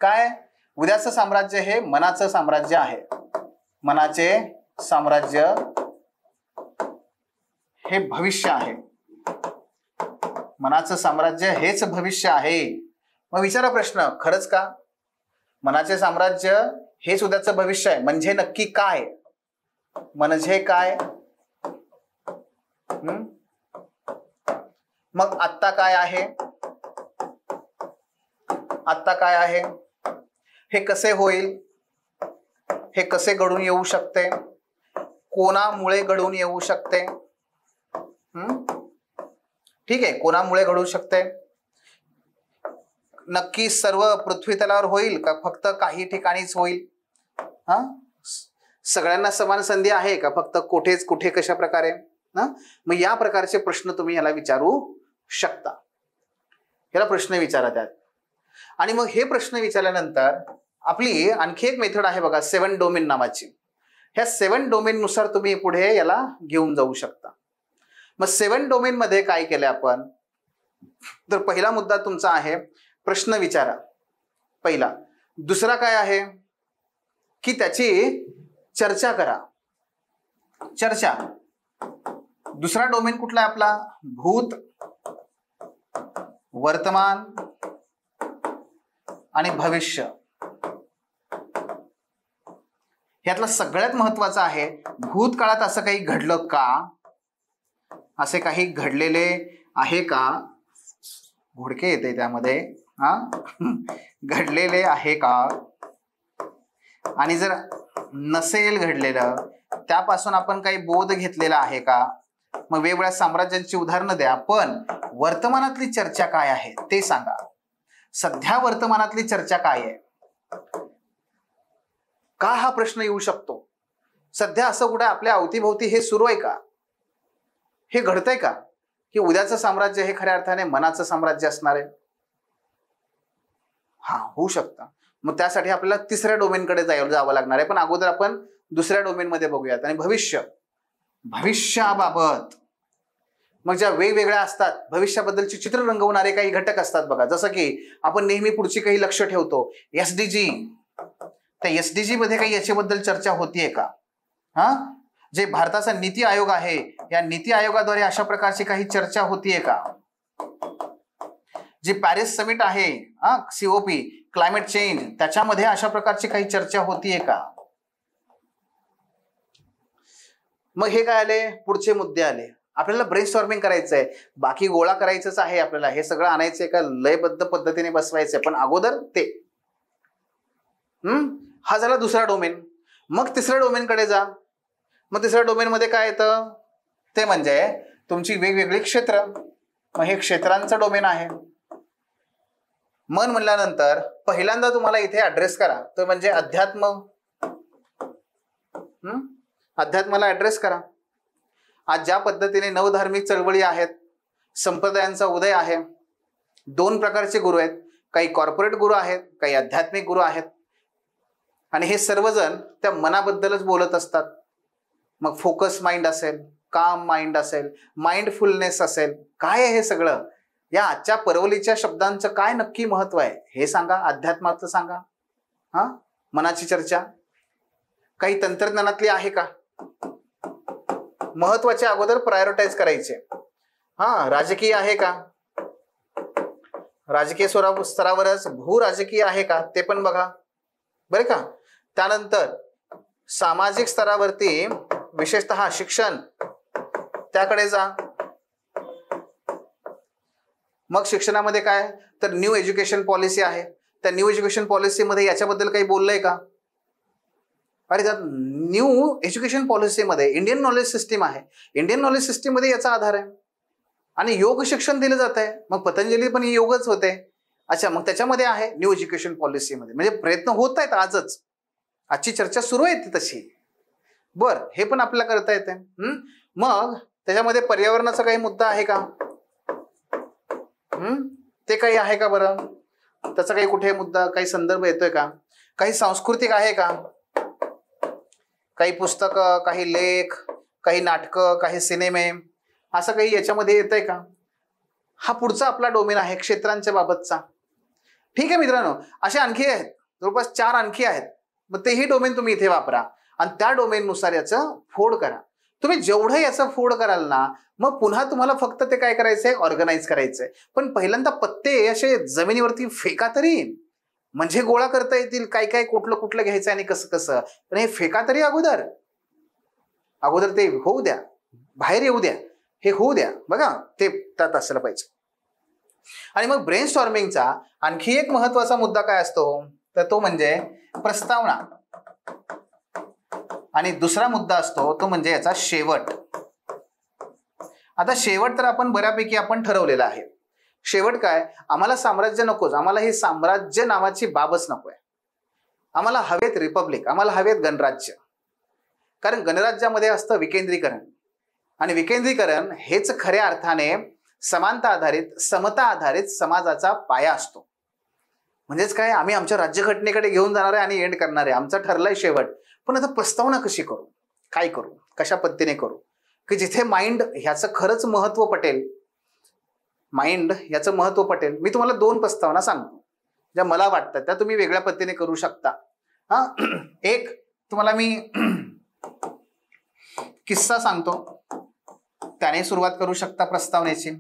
काय? उद्याचं साम्राज्य हे मनाचं साम्राज्य आहे. मनाचे साम्राज्य हे भविष्य आहे. मनाचं साम्राज्य हेच भविष्य आहे. मग विचारा प्रश्न, खरंच का? मनाचे साम्राज्य हेच उद्याचं भविष्य आहे म्हणजे नक्की काय? म्हणजे काय? मग आत्ता काय आहे? आत्ता काय आहे? हे कसे होईल? हे कसे घडून येऊ शकते? कोणामुळे घडून येऊ शकते? ठीक आहे, कोणामुळे घडू शकते? नक्की सर्व पृथ्वी तलावर होईल का फक्त काही ठिकाणीच होईल? सगळ्यांना समान संधी आहे का फक्त कुठेच, कुठे, कशा प्रकारे? मग या प्रकारचे प्रश्न तुम्ही याला विचारू शकता. याला प्रश्न विचारा त्यात. आणि मग हे प्रश्न विचारल्यानंतर आपली आणखी एक मेथड आहे बघा, 7 डोमेन नावाची. ह्या 7 डोमेन नुसार तुम्ही पुढे याला घेऊन जाऊ शकता. मग 7 डोमेन मध्ये काय केलं आपण? तर पहिला मुद्दा तुमचा आहे प्रश्न विचारा, पहिला. दुसरा काय आहे की त्याची चर्चा करा. चर्चा. दुसरा डोमेन कुठला आहे आपला? भूत, वर्तमान आणि भविष्य. यातला सगळ्यात महत्वाचा आहे, भूतकाळात असं काही घडलं का? असे काही घडलेले आहे का? घोडके येते त्यामध्ये. घडलेले आहे का? आणि जर नसेल घडलेलं, त्यापासून आपण काही बोध घेतलेला आहे का? मग वेगवेगळ्या साम्राज्यांची उदाहरणं द्या, पण वर्तमानातली चर्चा काय आहे ते सांगा. सध्या वर्तमानातली चर्चा काय आहे? का हा प्रश्न येऊ शकतो? सध्या असं कुठे आपल्या अवतीभोवती हे सुरू आहे का? हे घडतंय का की उद्याचं साम्राज्य हे खऱ्या अर्थाने मनाचं साम्राज्य असणार आहे? हा, होऊ शकतं. मग त्यासाठी आपल्याला तिसऱ्या डोमेनकडे जावं लागणार आहे. पण अगोदर आपण दुसऱ्या डोमेनमध्ये बघूयात. आणि भविष्याबाबत मग ज्या वेगवेगळ्या असतात, भविष्याबद्दलची चित्र रंगवणारे काही घटक असतात बघा. जसं की आपण नेहमी पुढची काही लक्ष ठेवतो, SDG. त्या SDG मध्ये काही याच्याबद्दल चर्चा होतीये का? हा, जे भारताचा नीती आयोग आहे, या नीती आयोगाद्वारे अशा प्रकारची काही चर्चा होतीये का? जी पॅरिस समिट आहे, COP, क्लायमेट चेंज, त्याच्यामध्ये अशा प्रकारची काही चर्चा होतीये का? मग हे काय आले? पुढचे मुद्दे आले. आपल्याला ब्रेनस्टॉर्मिंग करायचंय, बाकी गोळा करायचंच आहे आपल्याला. हे सगळं आणायचंय का लयबद्ध पद्धतीने बसवायचंय, पण अगोदर ते. हा झाला दुसरा डोमेन. मग तिसऱ्या डोमेनकडे जा. मग तिसऱ्या डोमेनमध्ये काय येतं? ते म्हणजे तुमची वेगवेगळी क्षेत्र. मग हे क्षेत्रांचं डोमेन आहे. मन म्हणल्यानंतर पहिल्यांदा तुम्हाला इथे ऍड्रेस करा, तो म्हणजे अध्यात्म. अध्यात्माला ऍड्रेस करा. आज ज्या पद्धतीने नवधार्मिक चळवळी आहेत, संप्रदायांचा उदय आहे, दोन प्रकारचे गुरु आहेत. काही कॉर्पोरेट गुरु आहेत, काही आध्यात्मिक गुरु आहेत. आणि हे सर्वजण त्या मनाबद्दलच बोलत असतात. मग फोकस माइंड असेल, काम माइंड असेल, माइंडफुलनेस असेल, काय आहे हे सगळं? या आजच्या परवलीच्या शब्दांचं काय नक्की महत्व आहे हे सांगा. अध्यात्माचं सांगा. मनाची चर्चा काही तंत्रज्ञानातली आहे का? महत्वाचे अगोदर प्रायोरिटाईज करायचे. राजकीय आहे का? राजकीय स्तरावरच भू राजकीय आहे का ते पण बघा, बरं का. त्यानंतर सामाजिक स्तरावरती विशेषतः शिक्षण, त्याकडे जा. मग शिक्षणामध्ये काय तर न्यू एज्युकेशन पॉलिसी आहे. त्या न्यू एज्युकेशन पॉलिसीमध्ये याच्याबद्दल काही बोललंय का? अरे त्यात न्यू एज्युकेशन पॉलिसीमध्ये इंडियन नॉलेज सिस्टीम आहे. इंडियन नॉलेज सिस्टीम मध्ये याचा आधार आहे. आणि योग शिक्षण दिलं जात आहे. मग पतंजली पण योगच होते. अच्छा, मग त्याच्यामध्ये आहे न्यू एज्युकेशन पॉलिसीमध्ये. म्हणजे प्रयत्न होत आहेत आजच. आजची चर्चा सुरू आहे ती तशी. बर, हे पण आपल्याला करता येते. मग त्याच्यामध्ये पर्यावरणाचा काही मुद्दा आहे का? ते काही आहे का बरं? त्याचा काही कुठे मुद्दा, काही संदर्भ येतोय का? काही सांस्कृतिक आहे का? काही पुस्तकं, काही लेख, काही नाटकं, काही सिनेमे, असं काही याच्यामध्ये येतंय का? हा पुढचा आपला डोमेन आहे क्षेत्रांच्या बाबतचा. ठीक आहे मित्रांनो, असे आणखी आहेत, जवळपास 4 आणखी आहेत. मग तेही डोमेन तुम्ही इथे वापरा आणि त्या डोमेननुसार याचं फोड करा. तुम्ही जेवढं याचं फोड कराल ना, मग पुन्हा तुम्हाला फक्त ते काय करायचंय, ऑर्गनाईज करायचंय. पण पहिल्यांदा पत्ते असे जमिनीवरती फेका तरी, म्हणजे गोळा करता येतील काय काय, कुठलं कुठलं घ्यायचं आणि कसं कसं. पण हे फेका तरी अगोदर ते होऊ द्या, बाहेर येऊ द्या, हे होऊ द्या. बघा, ते त्यात असलं पाहिजे. आणि मग ब्रेनस्टॉर्मिंगचा आणखी एक महत्वाचा मुद्दा काय असतो, तर तो म्हणजे प्रस्तावना. आणि दुसरा मुद्दा असतो तो म्हणजे याचा शेवट. आता शेवट तर आपण बऱ्यापैकी ठरवलेला आहे. शेवट काय, आम्हाला साम्राज्य नकोच, आम्हाला ही साम्राज्य नावाची बाबच नकोय. आम्हाला हवेत रिपब्लिक, आम्हाला हवेत गणराज्य. कारण गणराज्यामध्ये असतं विकेंद्रीकरण. आणि विकेंद्रीकरण हेच खऱ्या अर्थाने समानता आधारित, समता आधारित समाजाचा पाया असतो. म्हणजेच काय, आम्ही आमच्या राज्यघटनेकडे घेऊन जाणार आहे आणि एंड करणार आहे, आमचा ठरलाय शेवट. पण आता प्रस्तावना कशी करू, काय करू, कशा पद्धतीने करू की जिथे माइंड ह्याचं खरंच महत्व पटेल, माइंड याचं महत्व पटेल. मी तुम्हाला 2 प्रस्तावना सांगतो ज्या मला वाटतात, त्या तुम्ही वेगळ्या पद्धतीने करू शकता. एक तुम्हाला मी किस्सा सांगतो, त्याने सुरुवात करू शकता प्रस्तावनेची.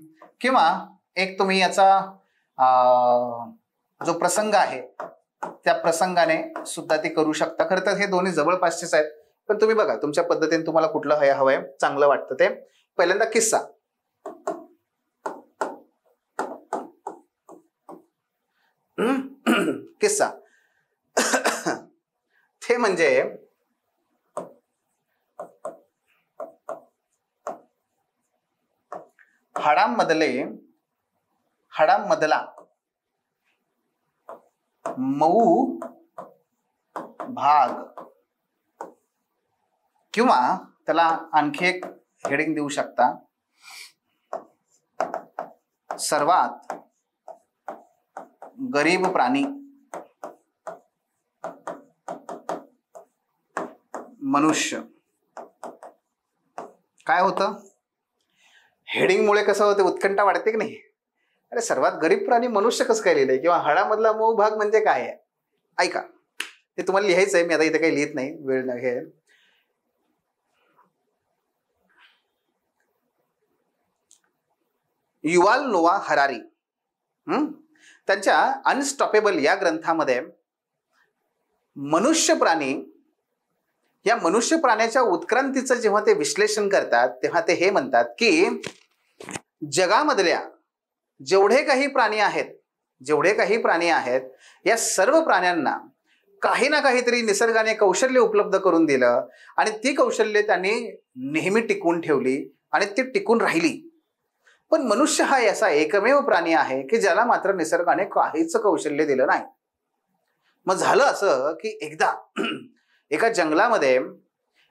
किंवा एक तुम्ही याचा जो प्रसंग आहे त्या प्रसंगाने सुद्धा ते करू शकता. खरं तर हे दोन्ही जवळपासचेच आहेत, पण तुम्ही बघा तुमच्या पद्धतीने तुम्हाला कुठलं हवंय, चांगलं वाटतं ते. पहिल्यांदा किस्सा. किस्सा ते म्हणजे हाडांमधला मऊ भाग किंवा त्याला आणखी एक हेडिंग देऊ शकता, सर्वात गरीब प्राणी मनुष्य. काय होतं हेडिंग मुळे, कसं होतं, उत्कंठा वाढते की नाही. अरे सर्वात गरीब प्राणी मनुष्य कसं काय लिहिलंय, किंवा हाडामधला मऊ भाग म्हणजे काय आहे. ऐका, हे तुम्हाला लिहायचं आहे, मी आता इथे काही लिहित नाही, वेळ नाही. युवाल नोआ हरारी त्यांच्या अनस्टॉपेबल या ग्रंथामध्ये मनुष्य प्राणी, या मनुष्य प्राण्याच्या उत्क्रांतीचं जेव्हा ते विश्लेषण करतात तेव्हा ते हे म्हणतात की जगामधल्या जेवढे काही प्राणी आहेत या सर्व प्राण्यांना काही ना काहीतरी निसर्गाने कौशल्य उपलब्ध करून दिलं आणि ती कौशल्य त्यांनी नेहमी टिकवून ठेवली आणि ती टिकून राहिली. पण मनुष्य हा असा एकमेव प्राणी आहे की ज्याला मात्र निसर्गाने काहीच कौशल्य दिलं नाही. मग झालं असं की एकदा एका जंगलामध्ये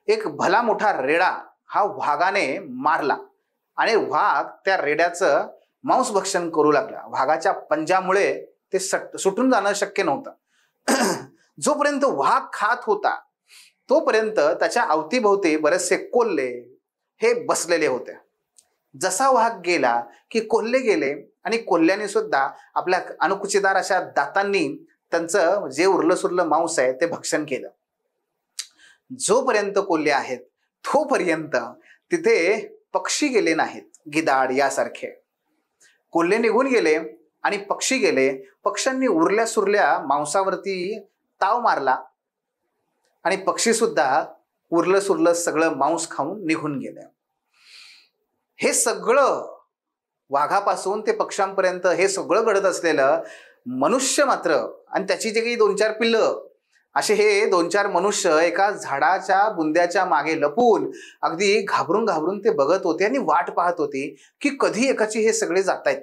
एक भला मोठा रेडा हा वाघाने मारला आणि वाघ त्या रेड्याचं मांसभक्षण करू लागला. वाघाच्या पंजामुळे ते सुटून जाणं शक्य नव्हतं. जोपर्यंत वाघ खात होता तोपर्यंत त्याच्या अवतीभोवती बरेचसे कोल्हे हे बसलेले होते. जसा वाघ गेला की कोल्हे गेले आणि कोल्ह्याने सुद्धा आपल्या अणकुचीदार अशा दातांनी त्यांचं जे उरलं सुरलं मांस आहे ते भक्षण केलं. जोपर्यंत कोल्हे आहेत तोपर्यंत तिथे पक्षी गेले नाहीत, गिधाड यासारखे. कोल्हे निघून गेले आणि पक्षी गेले. पक्ष्यांनी उरल्या सुरल्या मांसावरती ताव मारला आणि पक्षी सुद्धा उरलं सुरलं सगळं मांस खाऊन निघून गेले. हे सगळं वाघापासून ते पक्ष्यांपर्यंत हे सगळं घडत असलेलं मनुष्य मात्र, आणि त्याची जे काही 2-4 पिल्लं असे हे 2-4 मनुष्य एका झाडाच्या बुंद्याच्या मागे लपून अगदी घाबरून घाबरून ते बघत होते आणि वाट पाहत होते की कधी एकाची हे सगळे जातायत.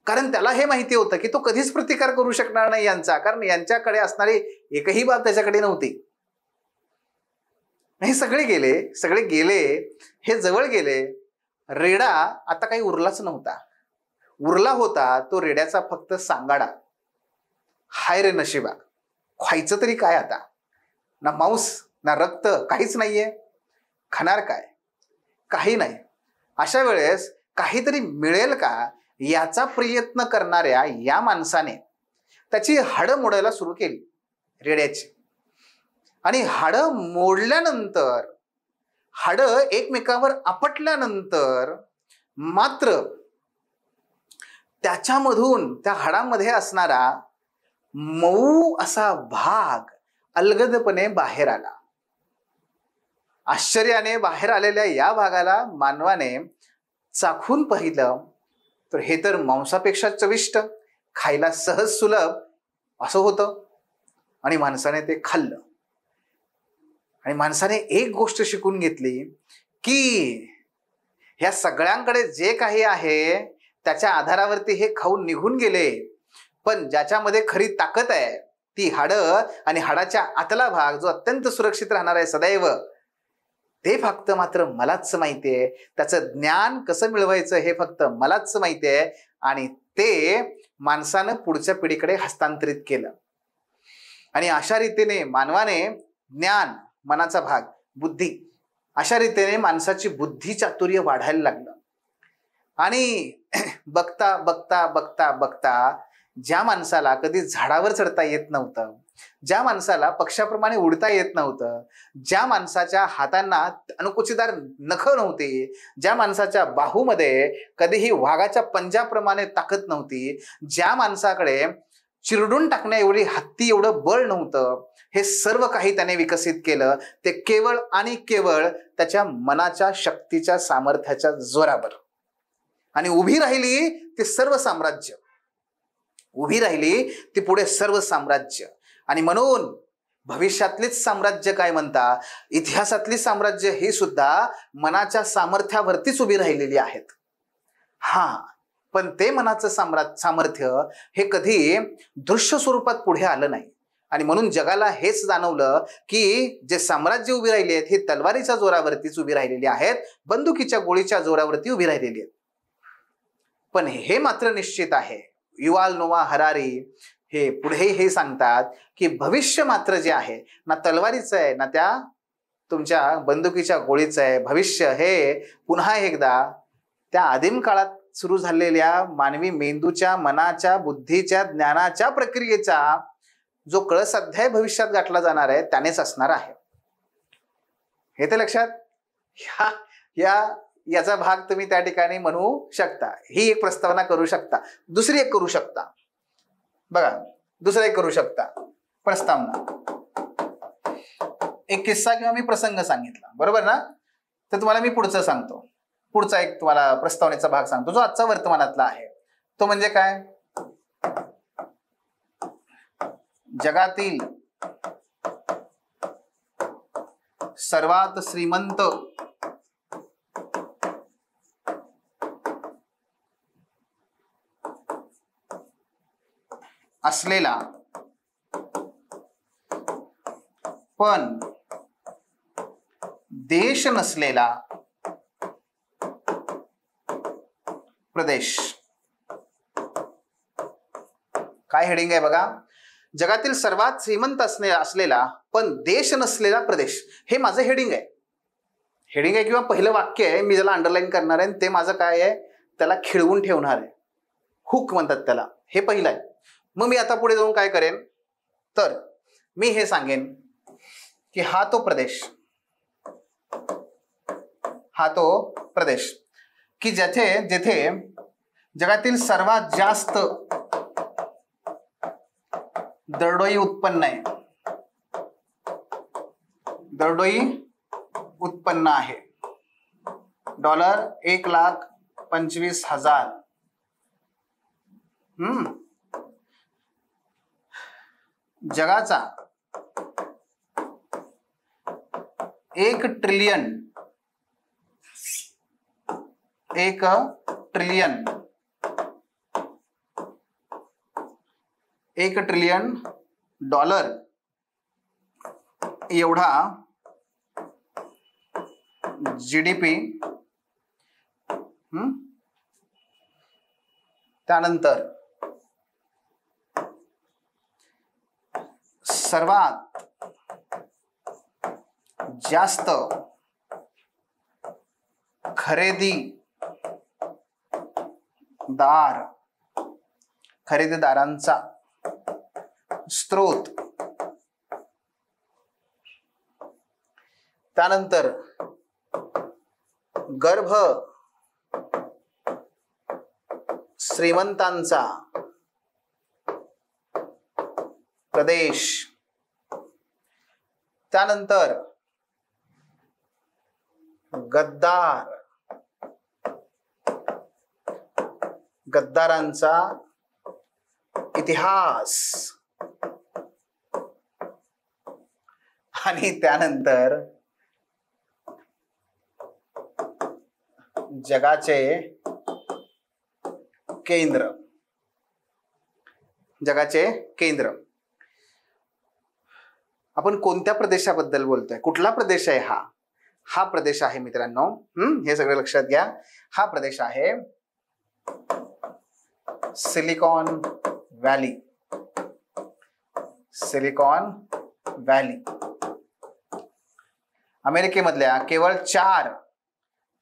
कारण त्याला हे माहिती होतं की तो कधीच प्रतिकार करू शकणार नाही यांचा, कारण यांच्याकडे असणारी एकही बाब त्याच्याकडे नव्हती. हे सगळे गेले, हे जवळ गेले. रेडा आता काही उरलाच नव्हता. उरला होता तो रेड्याचा फक्त सांगाडा. हाय रे नशिबा, खायचं तरी काय आता, ना मांस ना रक्त, काहीच नाहीये, खाणार काय, काही नाही. अशा वेळेस काहीतरी मिळेल का याचा प्रयत्न करणाऱ्या या माणसाने त्याची हाडं मोडायला सुरू केली रेड्याची. आणि हाडं मोडल्यानंतर, हाडं एकमेकावर आपटल्यानंतर मात्र त्याच्यामधून, त्या हाडामध्ये असणारा मऊ असा भाग अलगदपणे बाहेर आला. आश्चर्याने बाहेर आलेल्या या भागाला मानवाने चाखून पाहिलं तर हे तर मांसापेक्षा चविष्ट, खायला सहज सुलभ असं होतं. आणि माणसाने ते खाल्लं. आणि माणसाने एक गोष्ट शिकून घेतली की ह्या सगळ्यांकडे जे काही आहे त्याच्या आधारावरती हे खाऊन निघून गेले, पण ज्याच्यामध्ये खरी ताकद आहे ती हाडं आणि हाडाच्या आतला भाग जो अत्यंत सुरक्षित राहणार आहे सदैव, ते फक्त मात्र मलाच माहिती आहे. त्याचं ज्ञान कसं मिळवायचं हे फक्त मलाच माहिती आहे. आणि ते माणसानं पुढच्या पिढीकडे हस्तांतरित केलं. आणि अशा रीतीने मानवाने ज्ञान, मनाचा भाग, बुद्धी, अशा रीतीने माणसाची बुद्धी चातुर्य वाढायला लागलं. आणि बघता बघता बघता बघता ज्या माणसाला कधी झाडावर चढता येत नव्हतं, ज्या माणसाला पक्षाप्रमाणे उडता येत नव्हतं, ज्या माणसाच्या हातांना अणकुचीदार नखं नव्हती, ज्या माणसाच्या बाहूमध्ये कधीही वाघाच्या पंजाप्रमाणे ताकद नव्हती, ज्या माणसाकडे चिरडून टाकण्या एवढी हत्ती एवढं बळ नव्हतं, हे सर्व काही त्याने विकसित केलं. ते केवळ आणि केवळ त्याच्या मनाच्या शक्तीच्या सामर्थ्याच्या जोरावर. आणि उभी राहिली ती सर्व साम्राज्य, उभी राहिली ती पुढे सर्व साम्राज्य. आणि म्हणून भविष्यातलीच साम्राज्य काय म्हणता, इतिहासातली साम्राज्य ही सुद्धा मनाच्या सामर्थ्यावरतीच उभी राहिलेली आहेत. पण ते मनाचं सामर्थ्य हे कधी दृश्य स्वरूपात पुढे आलं नाही. आणि म्हणून जगाला हेच जाणवलं की जे साम्राज्य उभी राहिली आहेत हे तलवारीच्या जोरावरतीच उभी राहिलेली आहेत, बंदुकीच्या गोळीच्या जोरावरती उभी राहिलेली आहेत. पण हे मात्र निश्चित आहे, युवाल नोआ हरारी हे पुढे हे सांगतात की भविष्य मात्र जे आहे ना तलवारीचं आहे ना त्या तुमच्या बंदुकीच्या गोळीचं आहे. भविष्य हे पुन्हा एकदा त्या आदिम काळात सुरू झालेल्या मानवी मेंदूच्या, मनाच्या, बुद्धीच्या, ज्ञानाच्या प्रक्रियेचा जो कळस अध्याय भविष्यात गाठला जाणार आहे त्यानेच असणार आहे. हे तर लक्षात याचा भाग तुम्ही त्या ठिकाणी म्हणू शकता. ही एक प्रस्तावना करू शकता. दुसरी एक करू शकता बघा, दुसरा एक करू शकता प्रस्तावना. एक किस्सा किंवा मी प्रसंग सांगितला बरोबर ना, तर तुम्हाला मी पुढचं सांगतो. पुढचा एक तुम्हाला प्रस्तावनेचा भाग सांगतो जो आजचा वर्तमानातला आहे. तो म्हणजे काय, जगातील सर्वात श्रीमंत असलेला पण देश नसलेला प्रदेश. काय हेडिंग आहे बघा, जगातील सर्वात श्रीमंत असलेला पण देश नसलेला प्रदेश. हे माझं हेडिंग आहे. हेडिंग आहे किंवा पहिलं वाक्य आहे, मी ज्याला अंडरलाईन करणार आहे ते माझं काय आहे, त्याला खिळवून ठेवणार आहे. हुक म्हणतात त्याला. हे पहिलं आहे. मग मी आता पुढे जाऊन काय करेन, तर मी हे सांगेन की हा तो प्रदेश की जेथे जगातील सर्वात जास्त दरडोई उत्पन्न आहे. $1,25,000. जगाचा 1 ट्रिलियन डॉलर एवढा GDP. त्यानंतर सर्वात जास्त खरेदीदारांचा स्रोत. त्यानंतर गर्भ श्रीमंतांचा प्रदेश. त्यानंतर गद्दारांचा इतिहास. आणि त्यानंतर जगाचे केंद्र. आपण कोणत्या प्रदेशाबद्दल बोलतोय, कुठला प्रदेश आहे हा प्रदेश आहे मित्रांनो. हे सगळं लक्षात घ्या. हा प्रदेश आहे सिलिकॉन व्हॅली. अमेरिकेमधल्या केवळ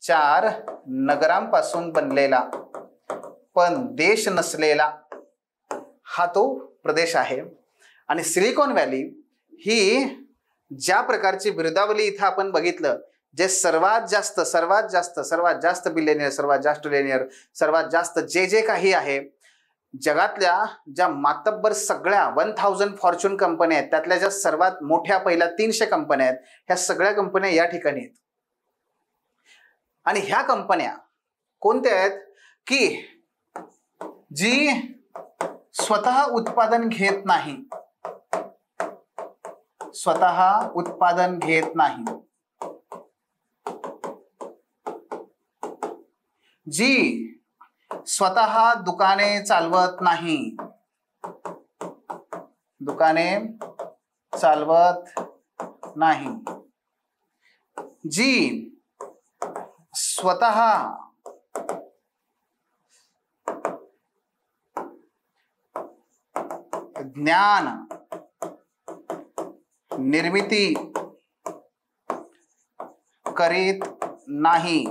चार नगरांपासून बनलेला पण देश नसलेला हा तो प्रदेश आहे. आणि सिलिकॉन व्हॅली ही ज्या प्रकारची बिरुदावली इथं आपण बघितलं, जे सर्वात जास्त बिलियनियर, सर्वात जास्त ट्रिलियनियर, सर्वात जास्त जे काही आहे जगातल्या ज्या मातब्बर सगळ्या 1000 फॉर्च्यून कंपन्या आहेत, त्यातल्या ज्या सर्वात मोठ्या पहिल्या 300 कंपन्या आहेत, ह्या सगळ्या कंपन्या या ठिकाणी आहेत. आणि ह्या कंपन्या कोणत्या आहेत की जी स्वतः उत्पादन घेत नाही, जी स्वतः दुकाने चालवत नाही, चालवत नाही, जी स्वतः ज्ञान निर्मिती करीत नाही,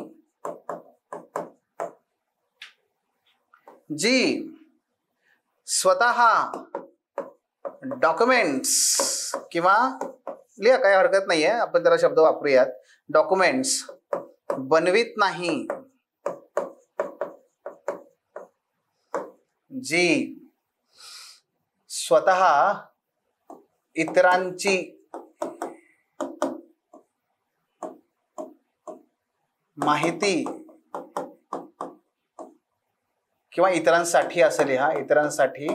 जी स्वतः डॉक्युमेंट्स किंवा लिहा, काही हरकत नाहीये, आपण त्याला शब्द वापरूयात, डॉक्युमेंट्स बनवित नाही, जी स्वतः इतरांची माहिती किंवा इतरांसाठी असं लिहा, इतरांसाठी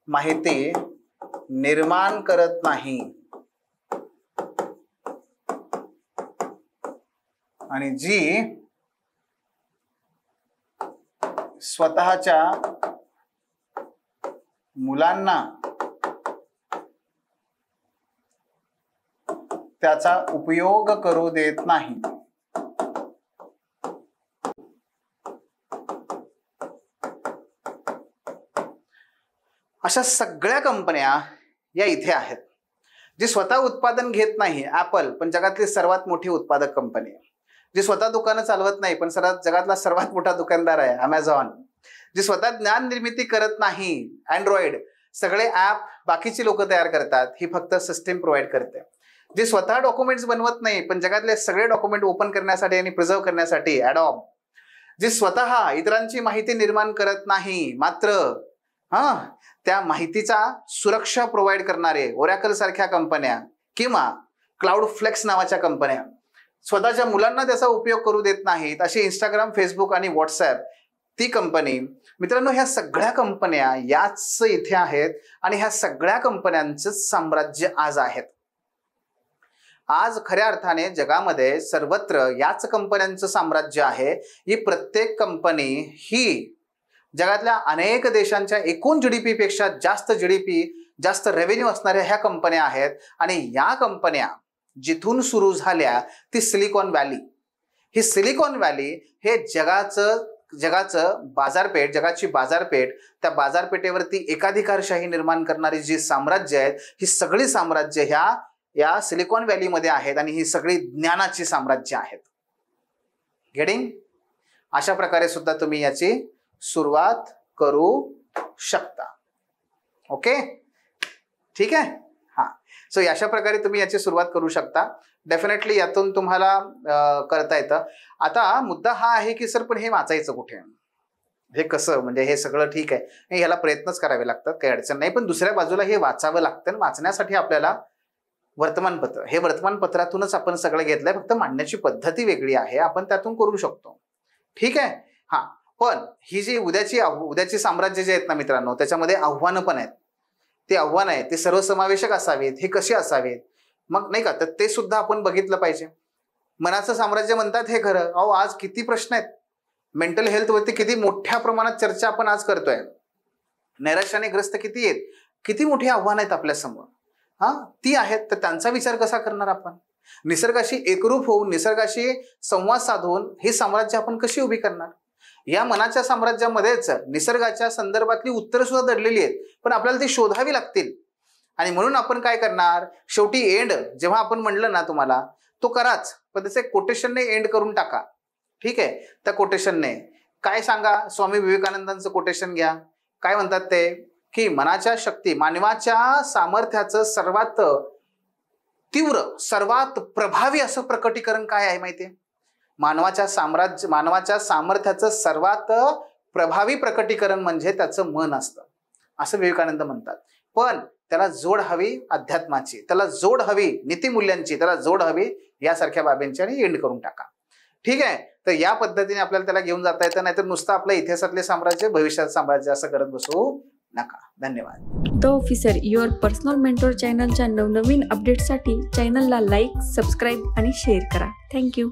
माहिती निर्माण करत नाही आणि जी स्वतःच्या मुलांना त्याचा उपयोग करू देत नाही. अशा सगळ्या कंपन्या या इथे आहेत, जी स्वतः उत्पादन घेत नाही. ऍपल पण जगातली सर्वात मोठी उत्पादक कंपनी आहे. जी स्वतः दुकानं चालवत नाही पण जगातला सर्वात मोठा दुकानदार आहे अमेझॉन. जी स्वतः ज्ञान निर्मिती करत नाही, अँड्रॉइड सगळे ऍप बाकीची लोक तयार करतात, ही फक्त सिस्टीम प्रोव्हाइड करते. जी स्वतः डॉक्युमेंट्स बनवत नाही पण जगातले सगळे डॉक्युमेंट ओपन करण्यासाठी आणि प्रिझर्व करण्यासाठी ॲडॉब. जी स्वतः इतरांची माहिती निर्माण करत नाही मात्र त्या माहितीचा सुरक्षा प्रोव्हाइड करणारे ओरॅकल सारख्या कंपन्या किंवा क्लाउडफ्लेक्स नावाच्या कंपन्या, स्वतःच्या मुलांना त्याचा उपयोग करू देत नाहीत अशी इंस्टाग्राम, फेसबुक आणि व्हॉट्सॲप ती कंपनी. मित्रांनो, ह्या सगळ्या कंपन्या याच इथे आहेत आणि ह्या सगळ्या कंपन्यांचं साम्राज्य आज आहेत. आज खऱ्या अर्थाने जगामध्ये सर्वत्र याच कंपन्यांचं साम्राज्य आहे. ही प्रत्येक कंपनी ही जगातल्या अनेक देशांच्या एकूण जीडीपी पेक्षा जास्त जीडीपी, जास्त रेव्हेन्यू असणाऱ्या ह्या कंपन्या आहेत. आणि या कंपन्या जिथून सुरू झाल्या ती सिलिकॉन व्हॅली. ही सिलिकॉन व्हॅली हे जगाचं बाजारपेठ, जगाची बाजारपेठ, त्या बाजारपेठेवरती एकाधिकारशाही निर्माण करणारी जी साम्राज्य आहेत, ही सगळी साम्राज्य या सिलिकॉन व्हॅलीमध्ये आहेत आणि ही सगळी ज्ञानाची साम्राज्य आहेत. गेटिंग? अशा प्रकारे सुद्धा तुम्ही याची सुरुवात करू शकता. ओके, ठीक आहे. सो अशा प्रकारे तुम्ही याची सुरुवात करू शकता. डेफिनेटली यातून तुम्हाला करता येतं. आता मुद्दा हा आहे की सर पण हे वाचायचं कुठे, हे कसं, म्हणजे हे सगळं ठीक आहे, ह्याला प्रयत्नच करावे लागतात, काही अडचण नाही, पण दुसऱ्या बाजूला हे वाचावं लागतं. वाचण्यासाठी आपल्याला वर्तमानपत्र, हे वर्तमानपत्रातूनच आपण सगळं घेतलंय, फक्त मांडण्याची पद्धती वेगळी आहे, आपण त्यातून करू शकतो. ठीक आहे. पण ही जी उद्याची साम्राज्य जे आहेत ना मित्रांनो, त्याच्यामध्ये आव्हानं पण आहेत. ते आव्हान आहे ते सर्वसमावेशक असावेत, हे कसे असावेत, मग नाही का, तर ते सुद्धा आपण बघितलं पाहिजे. मनाचं साम्राज्य म्हणतात हे खरं. आज किती प्रश्न आहेत, मेंटल हेल्थवरती किती मोठ्या प्रमाणात चर्चा आपण आज करतोय. नैराश्याने ग्रस्त किती आहेत, किती मोठी आव्हानं आहेत आपल्यासमोर, ती आहेत. तर त्यांचा विचार कसा करणार आपण, निसर्गाशी एकरूप होऊन, निसर्गाशी संवाद साधून हे साम्राज्य आपण कशी उभी करणार. या मनाच्या साम्राज्यामध्येच निसर्गाच्या संदर्भातली उत्तरं सुद्धा दडलेली आहेत, पण आपल्याला ती शोधावी लागतील. आणि म्हणून आपण काय करणार, शेवटी एंड जेव्हा आपण म्हणलं ना तुम्हाला, तो कराच, पण त्याचे कोटेशनने एंड करून टाका. ठीक आहे. त्या कोटेशनने काय सांगा, स्वामी विवेकानंदांचं कोटेशन घ्या. काय म्हणतात ते, की मनाच्या शक्ती, मानवाच्या सामर्थ्याचं सर्वात तीव्र, सर्वात प्रभावी असं प्रकटीकरण काय आहे माहितीये, मानवाच्या सामर्थ्याचं सर्वात प्रभावी प्रकटीकरण म्हणजे त्याचं मन असतं, असं विवेकानंद म्हणतात. पण त्याला जोड हवी अध्यात्माची, त्याला जोड हवी नीतिमूल्यांची, त्याला जोड हवी यासारख्या बाबींची, आणि एंड करून टाका. ठीक आहे. तर या पद्धतीने आपल्याला त्याला घेऊन जाता येतं. नाहीतर नुसतं आपलं इतिहासातले साम्राज्य, भविष्यात साम्राज्य असं करत बसू नका. धन्यवाद. The officer, your personal mentor चॅनलच्या नवनवीन अपडेटसाठी चॅनलला लाईक, सबस्क्राईब आणि शेअर करा. थँक्यू.